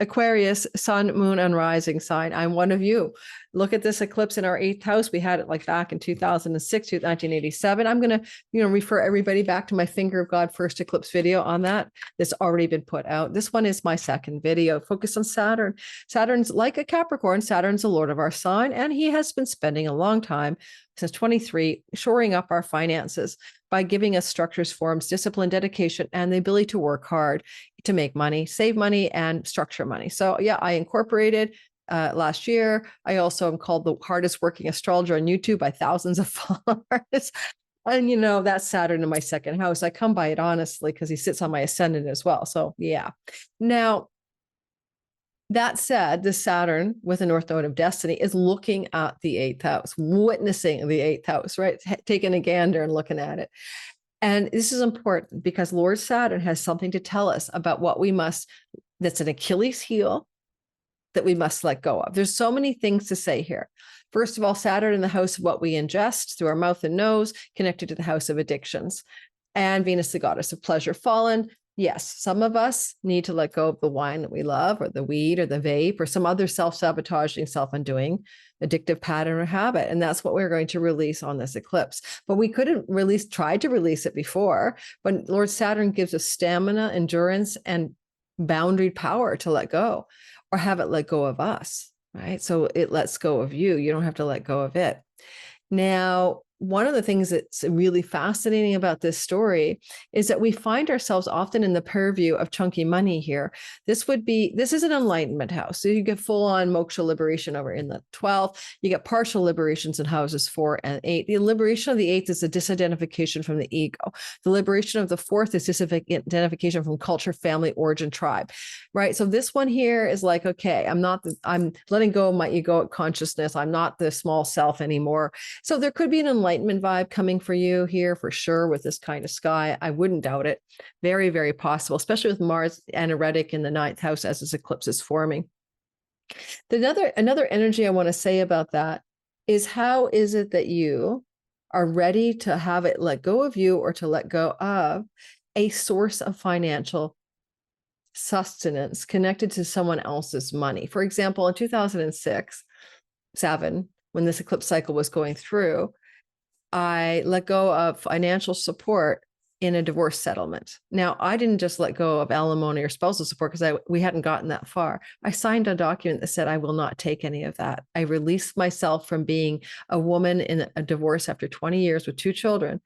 Aquarius, sun, moon, and rising sign. I'm one of you. Look at this eclipse in our 8th house. We had it like back in 2006, 1987. I'm going to, refer everybody back to my Finger of God first eclipse video on that. It's already been put out. This one is my second video. Focus on Saturn. Saturn's like a Capricorn. Saturn's the Lord of our sign, and he has been spending a long time, since 23, shoring up our finances by giving us structures, forms, discipline, dedication, and the ability to work hard to make money, save money, and structure money. So yeah, I incorporated last year. I also am called the hardest working astrologer on YouTube by thousands of followers. And that's Saturn in my second house. I come by it honestly because he sits on my ascendant as well. So yeah. Now, that said, the Saturn with a North Node of Destiny is looking at the 8th house, witnessing the 8th house, right? Taking a gander and looking at it. And this is important because Lord Saturn has something to tell us about what we must, that's an Achilles heel that we must let go of. There's so many things to say here. First of all, Saturn in the house of what we ingest through our mouth and nose, connected to the house of addictions. And Venus, the goddess of pleasure, fallen. Yes, some of us need to let go of the wine that we love, or the weed, or the vape, or some other self-sabotaging, self-undoing addictive pattern or habit. And that's what we're going to release on this eclipse. But we couldn't try to release it before. But Lord Saturn gives us stamina, endurance, and boundaried power to let go, or have it let go of us, right? So it lets go of you. You don't have to let go of it. Now, one of the things that's really fascinating about this story is that we find ourselves often in the purview of chunky money here. This is an enlightenment house. So you get full on moksha liberation over in the 12th. You get partial liberations in houses 4 and 8. The liberation of the 8th is a disidentification from the ego. The liberation of the 4th is disidentification from culture, family, origin, tribe, right? So this one here is like, okay, I'm letting go of my egoic consciousness. I'm not the small self anymore. So there could be an enlightenment vibe coming for you here for sure with this kind of sky. I wouldn't doubt it. Very, very possible, especially with Mars anaretic in the 9th house as this eclipse is forming. Another energy I want to say about that is, how is it that you are ready to have it let go of you, or to let go of a source of financial sustenance connected to someone else's money? For example, in 2006-7, when this eclipse cycle was going through, I let go of financial support in a divorce settlement. Now, I didn't just let go of alimony or spousal support because we hadn't gotten that far. I signed a document that said I will not take any of that. I released myself from being a woman in a divorce after 20 years with 2 children,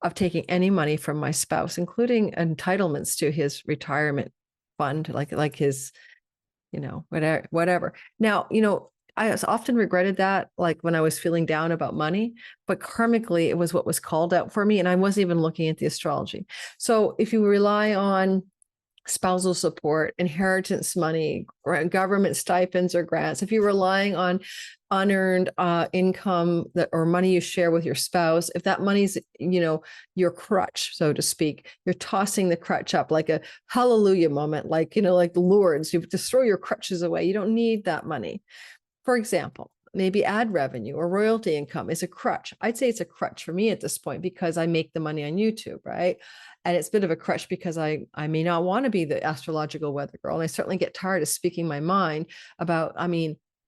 of taking any money from my spouse, including entitlements to his retirement fund, like his, whatever. Now, I often regretted that, like when I was feeling down about money, but karmically, it was what was called out for me. And I wasn't even looking at the astrology. So if you rely on spousal support, inheritance money, government stipends or grants. If you're relying on unearned income or money you share with your spouse, if that money's, your crutch, so to speak, you're tossing the crutch up like a hallelujah moment, like, like the Lourdes, you just throw your crutches away. You don't need that money. For example, maybe ad revenue or royalty income is a crutch. I'd say it's a crutch for me at this point because I make the money on YouTube, right? And it's a bit of a crutch because I may not want to be the astrological weather girl. And I certainly get tired of speaking my mind about,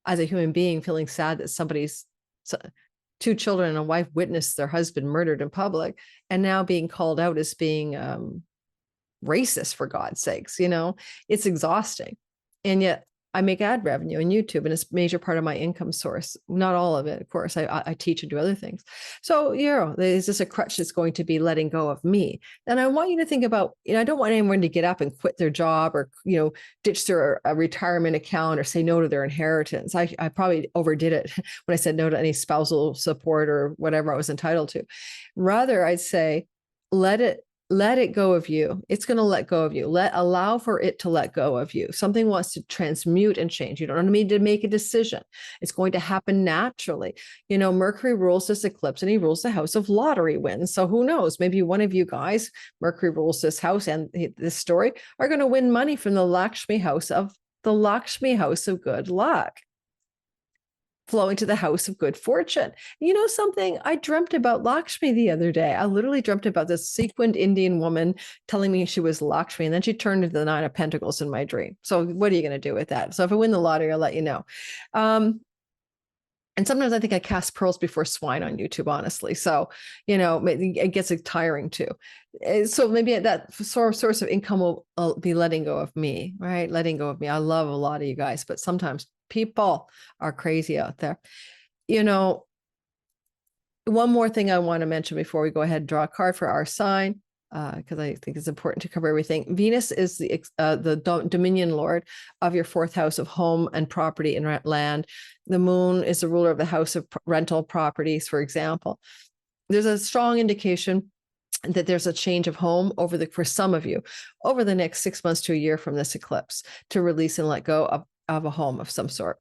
as a human being, feeling sad that somebody's 2 children and a wife witnessed their husband murdered in public and now being called out as being racist, for God's sakes. It's exhausting. And yet I make ad revenue on YouTube and it's a major part of my income source. Not all of it, of course. I teach and do other things. So, is this a crutch that's going to be letting go of me? And I want you to think about, I don't want anyone to get up and quit their job or, ditch their retirement account or say no to their inheritance. I probably overdid it when I said no to any spousal support or whatever I was entitled to. Rather, I'd say, let it go of you. It's going to let go of you. Allow for it to let go of you. Something wants to transmute and change. You don't need to make a decision. It's going to happen naturally. Mercury rules this eclipse and he rules the house of lottery wins. So who knows? Maybe one of you guys, Mercury rules this house and this story, are going to win money from the Lakshmi house of good luck, flowing to the house of good fortune. Something, I dreamt about Lakshmi the other day. I literally dreamt about this sequined Indian woman telling me she was Lakshmi, and then she turned into the 9 of Pentacles in my dream. So what are you going to do with that? So if I win the lottery, I'll let you know. And sometimes I think I cast pearls before swine on YouTube, honestly. So, it gets tiring too. So maybe that source of income will be letting go of me, right? Letting go of me. I love a lot of you guys, but sometimes people are crazy out there. One more thing I want to mention before we go ahead and draw a card for our sign, because I think it's important to cover everything. Venus is the dominion lord of your 4th house of home and property and land. The moon is the ruler of the house of rental properties, for example. There's a strong indication that there's a change of home for some of you over the next 6 months to a year from this eclipse, to release and let go of a home of some sort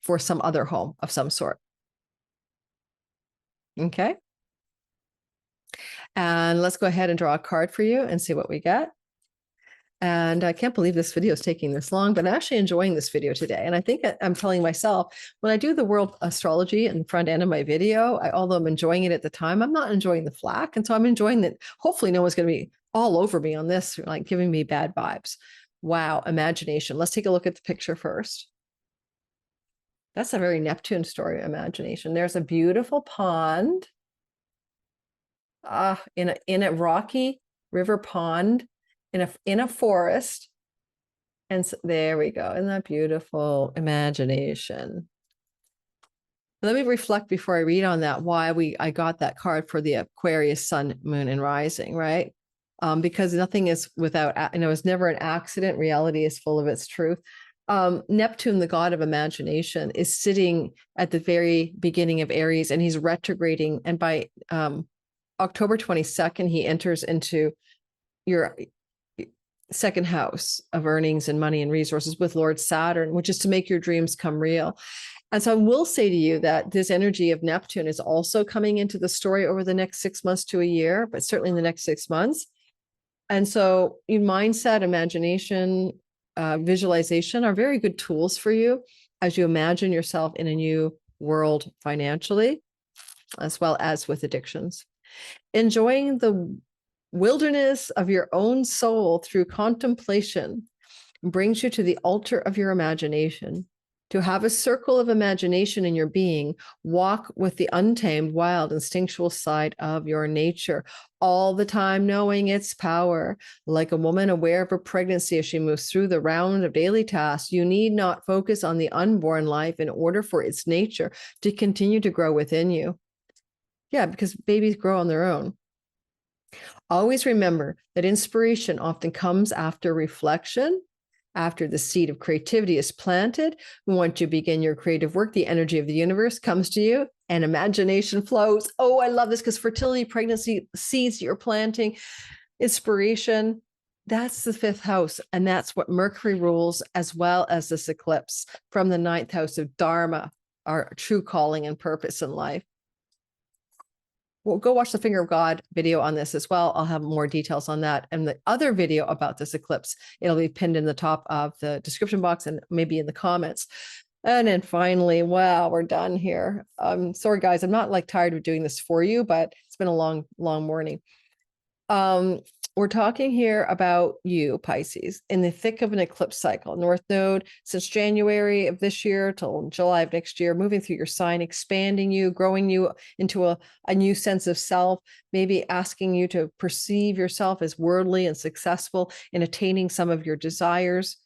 for some other home of some sort. Okay. And let's go ahead and draw a card for you and see what we get. And I can't believe this video is taking this long, but I'm actually enjoying this video today. And I think I'm telling myself, when I do the world astrology in the front end of my video, although I'm enjoying it at the time, I'm not enjoying the flack. And so I'm enjoying that. Hopefully no one's going to be all over me on this, like giving me bad vibes. Wow. Imagination. Let's take a look at the picture first. That's a very Neptune story, imagination. There's a beautiful pond in a rocky river pond in a forest. And so, there we go. Isn't that beautiful? Imagination. Let me reflect before I read on that why I got that card for the Aquarius sun, moon, and rising, right? Because nothing is without, it's never an accident. Reality is full of its truth. Neptune, the god of imagination, is sitting at the very beginning of Aries, and he's retrograding. And by October 22nd, he enters into your 2nd house of earnings and money and resources with Lord Saturn, which is to make your dreams come real. And so I will say to you that this energy of Neptune is also coming into the story over the next 6 months to a year, but certainly in the next 6 months. And so your mindset, imagination, visualization are very good tools for you as you imagine yourself in a new world financially, as well as with addictions. Enjoying the wilderness of your own soul through contemplation brings you to the altar of your imagination. To have a circle of imagination in your being, walk with the untamed, wild, instinctual side of your nature, all the time knowing its power. Like a woman aware of her pregnancy as she moves through the round of daily tasks, you need not focus on the unborn life in order for its nature to continue to grow within you. Yeah, because babies grow on their own. Always remember that inspiration often comes after reflection. After the seed of creativity is planted, once you begin your creative work, the energy of the universe comes to you and imagination flows. Oh, I love this, because fertility, pregnancy, seeds you're planting, inspiration, That's the 5th house, and that's what Mercury rules, as well as this eclipse from the 9th house of Dharma, our true calling and purpose in life. Well, go watch the Finger of God video on this as well. I'll have more details on that. And the other video about this eclipse, it'll be pinned in the top of the description box and maybe in the comments. And then finally, wow, we're done here. Sorry, guys, I'm not like tired of doing this for you, but it's been a long, long morning. We're talking here about you, Pisces, in the thick of an eclipse cycle. North Node since January of this year till July of next year, moving through your sign, expanding you, growing you into a new sense of self, maybe asking you to perceive yourself as worldly and successful in attaining some of your desires.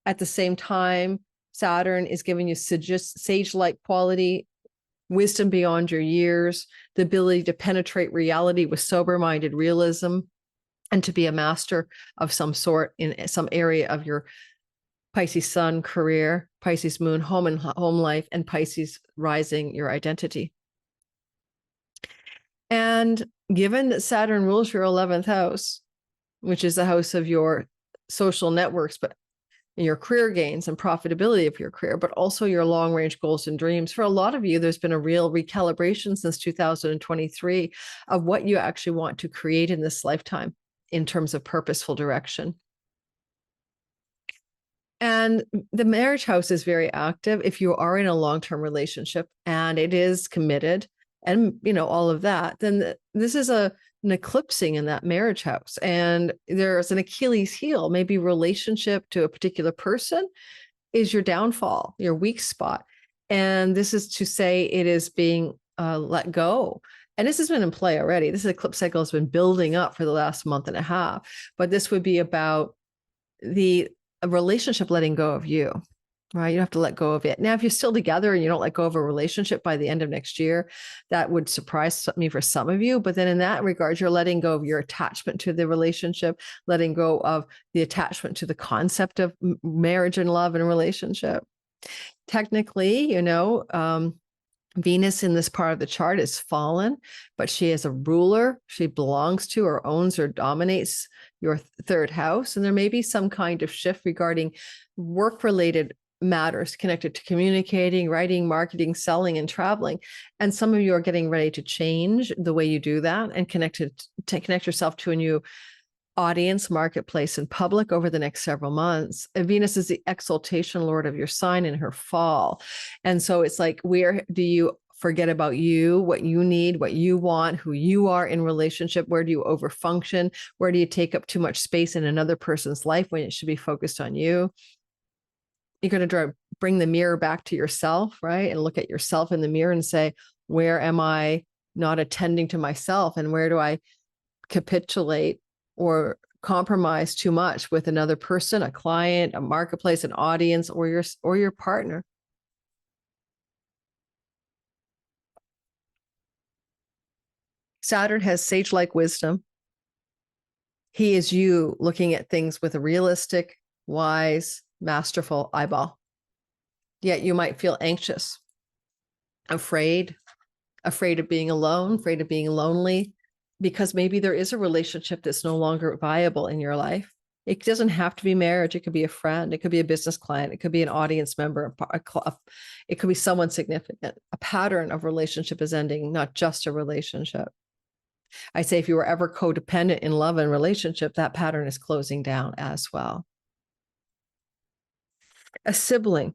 At the same time, Saturn is giving you sage-like quality, wisdom beyond your years, the ability to penetrate reality with sober-minded realism, and to be a master of some sort in some area of your Pisces sun, career, Pisces moon, home and home life, and Pisces rising, your identity. And given that Saturn rules your 11th house, which is the house of your social networks, but your career gains and profitability of your career, but also your long-range goals and dreams. For a lot of you, there's been a real recalibration since 2023 of what you actually want to create in this lifetime in terms of purposeful direction. And the marriage house is very active if you are in a long-term relationship and it is committed and, you know, all of that, then this is an eclipsing in that marriage house. And there's an Achilles heel, maybe relationship to a particular person is your downfall, your weak spot. And this is to say it is being let go. And this has been in play already. This eclipse cycle has been building up for the last month and a half, but this would be about a relationship letting go of you, right? You have to let go of it. Now, if you're still together and you don't let go of a relationship by the end of next year, that would surprise me for some of you. But then in that regard, you're letting go of your attachment to the relationship, letting go of the attachment to the concept of marriage and love and relationship. Technically, you know, Venus in this part of the chart is fallen, but she is a ruler. She belongs to or owns or dominates your 3rd house. And there may be some kind of shift regarding work-related matters connected to communicating, writing, marketing, selling, and traveling. And some of you are getting ready to change the way you do that and connect yourself to a new audience, marketplace, and public over the next several months. And Venus is the exaltation lord of your sign in her fall. And so it's like, where do you forget about you, what you need, what you want, who you are in relationship? Where do you overfunction? Where do you take up too much space in another person's life when it should be focused on you? You're going to bring the mirror back to yourself, right? And look at yourself in the mirror and say, where am I not attending to myself? And where do I capitulate or compromise too much with another person, a client, a marketplace, an audience, or your partner? Saturn has sage-like wisdom. He is you looking at things with a realistic, wise, masterful eyeball. Yet you might feel anxious, afraid of being alone, afraid of being lonely, because maybe there is a relationship that's no longer viable in your life. It doesn't have to be marriage. It could be a friend. It could be a business client. It could be an audience member. It could be someone significant. A pattern of relationship is ending, not just a relationship. I say if you were ever codependent in love and relationship, that pattern is closing down as well. A sibling,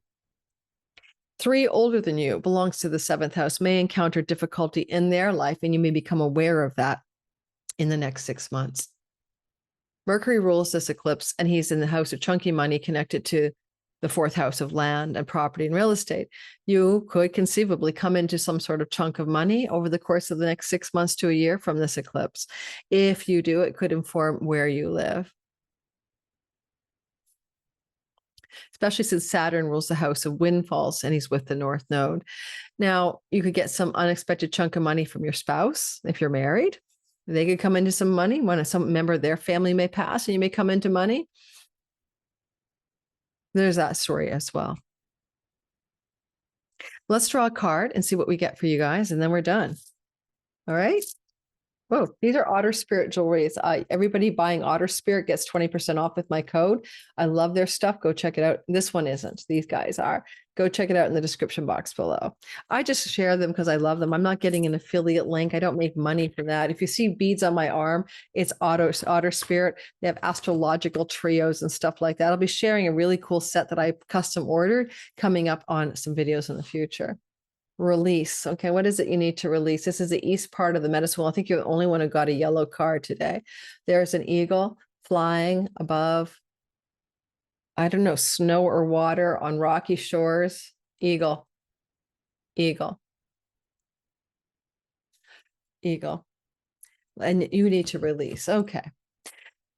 3 older than you, belongs to the 7th house, may encounter difficulty in their life, and you may become aware of that in the next 6 months. Mercury rules this eclipse, and he's in the house of chunky money connected to the 4th house of land and property and real estate. You could conceivably come into some sort of chunk of money over the course of the next 6 months to a year from this eclipse. If you do, it could inform where you live. Especially since Saturn rules the house of windfalls and he's with the North Node. Now, you could get some unexpected chunk of money from your spouse if you're married. They could come into some money when some member of their family may pass and you may come into money. There's that story as well. Let's draw a card and see what we get for you guys, and then we're done. All right. Whoa, these are Otter Spirit jewelries. Everybody buying Otter Spirit gets 20% off with my code. I love their stuff. Go check it out. This one isn't. These guys are. Go check it out in the description box below. I just share them because I love them. I'm not getting an affiliate link. I don't make money for that. If you see beads on my arm, it's Otter Spirit. They have astrological trios and stuff like that. I'll be sharing a really cool set that I custom ordered coming up on some videos in the future. Release. Okay, what is it you need to release? This is the east part of the medicine wheel. I think you're the only one who got a yellow card today. There's an eagle flying above, I don't know, snow or water on rocky shores. Eagle, eagle, eagle. And you need to release. Okay.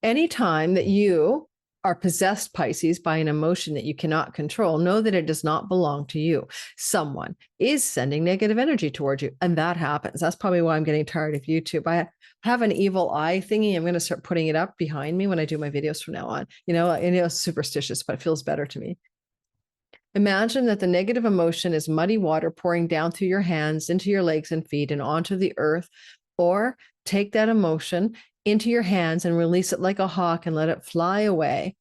Anytime that you are possessed, Pisces, by an emotion that you cannot control, know that it does not belong to you. Someone is sending negative energy towards you, and that happens. That's probably why I'm getting tired of YouTube. I have an evil eye thingy. I'm going to start putting it up behind me when I do my videos from now on. You know, and it's superstitious, but it feels better to me. Imagine that the negative emotion is muddy water pouring down through your hands, into your legs and feet, and onto the earth, or take that emotion into your hands and release it like a hawk and let it fly away.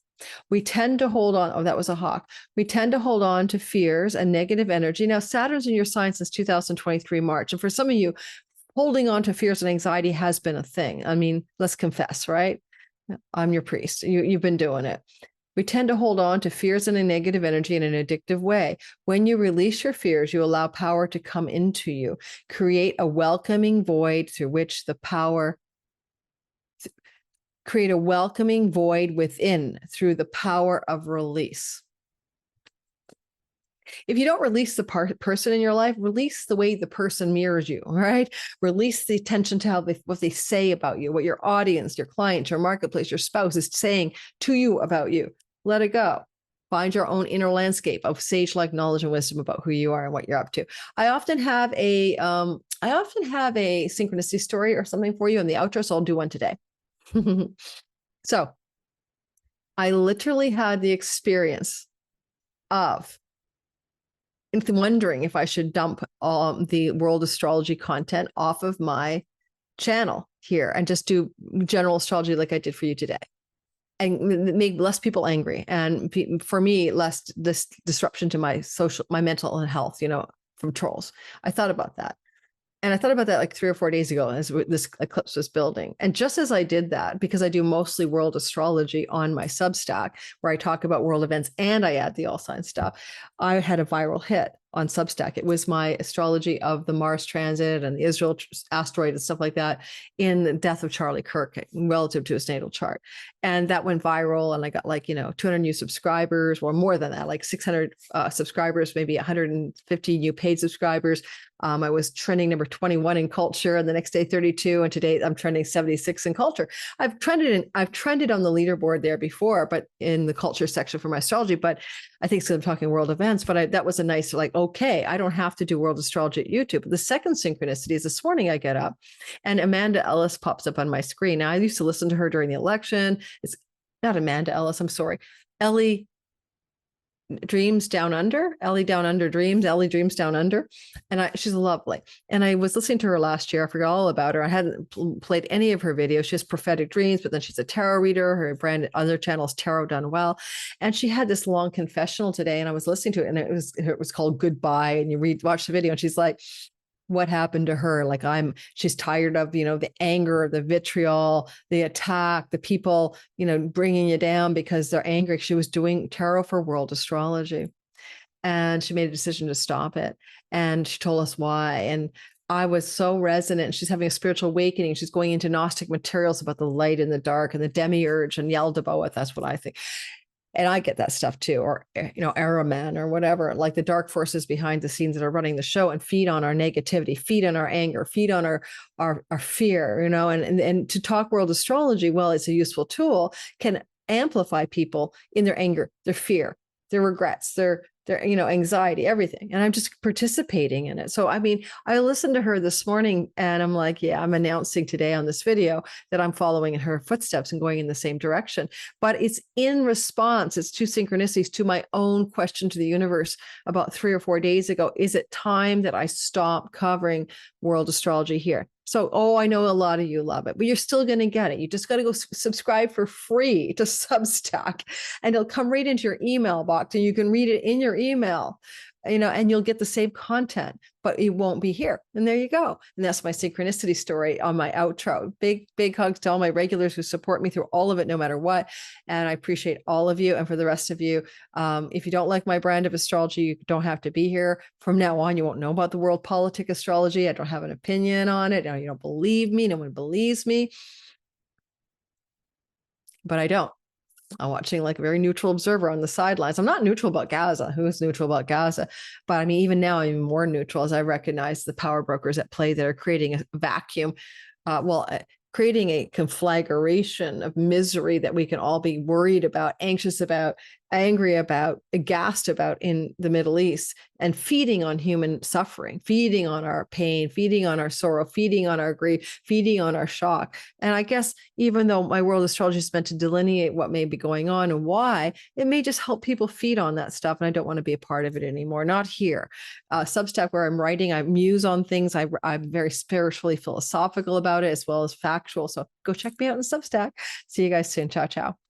We tend to hold on. Oh, that was a hawk. We tend to hold on to fears and negative energy. Now, Saturn's in your sign since 2023 March. And for some of you, holding on to fears and anxiety has been a thing. I mean, let's confess, right? I'm your priest. You've been doing it. We tend to hold on to fears and a negative energy in an addictive way. When you release your fears, you allow power to come into you. Create a welcoming void through which the power create a welcoming void within through the power of release. If you don't release the person in your life, release the way the person mirrors you, right? Release the attention to what they say about you, what your audience, your client, your marketplace, your spouse is saying to you about you. Let it go. Find your own inner landscape of sage-like knowledge and wisdom about who you are and what you're up to. I often have a synchronicity story or something for you in the outro, so I'll do one today. So I literally had the experience of wondering if I should dump the world astrology content off of my channel here and just do general astrology like I did for you today and make less people angry. And for me, less this disruption to my mental health, you know, from trolls. I thought about that. And I thought about that like 3 or 4 days ago as this eclipse was building. And just as I did that, because I do mostly world astrology on my Substack, where I talk about world events and I add the all sign stuff, I had a viral hit on Substack. It was my astrology of the Mars transit and the Israel asteroid and stuff like that in the death of Charlie Kirk relative to his natal chart. And that went viral. And I got like, 200 new subscribers or more than that, like 600 subscribers, maybe 150 new paid subscribers. I was trending number 21 in culture, and the next day 32, and today I'm trending 76 in culture. I've trended on the leaderboard there before, but in the culture section for my astrology. But I think I'm talking world events. But that was a nice okay, I don't have to do world astrology at YouTube. The second synchronicity is this morning I get up, and Amanda Ellis pops up on my screen. Now I used to listen to her during the election. It's not Amanda Ellis. I'm sorry, Ellie Dreams Down Under, Ellie Down Under Dreams, Ellie Dreams Down Under. And she's lovely. And I was listening to her last year. I forgot all about her. I hadn't played any of her videos. She has prophetic dreams, but then she's a tarot reader. Her brand other channel is Tarot Done Well. And she had this long confessional today, and I was listening to it, and it was called Goodbye. And you watch the video, and she's like, what happened to her? She's tired of, the anger, the vitriol, the attack, the people, bringing you down because they're angry. She was doing tarot for world astrology, and she made a decision to stop it. And she told us why. And I was so resonant. She's having a spiritual awakening. She's going into Gnostic materials about the light and the dark and the demiurge and Yaldabaoth. That's what I think. And I get that stuff too, or, Araman or whatever, like the dark forces behind the scenes that are running the show and feed on our negativity, feed on our anger, feed on our fear, and to talk world astrology, well, it's a useful tool, can amplify people in their anger, their fear, their regrets, their anxiety, everything. And I'm just participating in it. So, I listened to her this morning, and I'm like, yeah, I'm announcing today on this video that I'm following in her footsteps and going in the same direction. But it's in response, it's two synchronicities to my own question to the universe about 3 or 4 days ago. Is it time that I stop covering world astrology here? So, I know a lot of you love it, but you're still going to get it. You just got to go subscribe for free to Substack, and it'll come right into your email box, and you can read it in your email, and you'll get the same content, but it won't be here. And there you go. And that's my synchronicity story on my outro. Big, big hugs to all my regulars who support me through all of it, no matter what. And I appreciate all of you. And for the rest of you, if you don't like my brand of astrology, you don't have to be here. From now on, you won't know about the world politic astrology. I don't have an opinion on it. You don't believe me. No one believes me. But I don't. I'm watching like a very neutral observer on the sidelines. I'm not neutral about Gaza. Who is neutral about Gaza? But I mean, even now, I'm even more neutral as I recognize the power brokers at play that are creating a vacuum. Creating a conflagration of misery that we can all be worried about, anxious about, angry about, aghast about in the Middle East, and feeding on human suffering, feeding on our pain, feeding on our sorrow, feeding on our grief, feeding on our shock. And I guess even though my world astrology is meant to delineate what may be going on and why, it may just help people feed on that stuff. And I don't want to be a part of it anymore. Not here. Substack, where I'm writing, I muse on things. I'm very spiritually philosophical about it, as well as factual. So go check me out in Substack. See you guys soon. Ciao, ciao.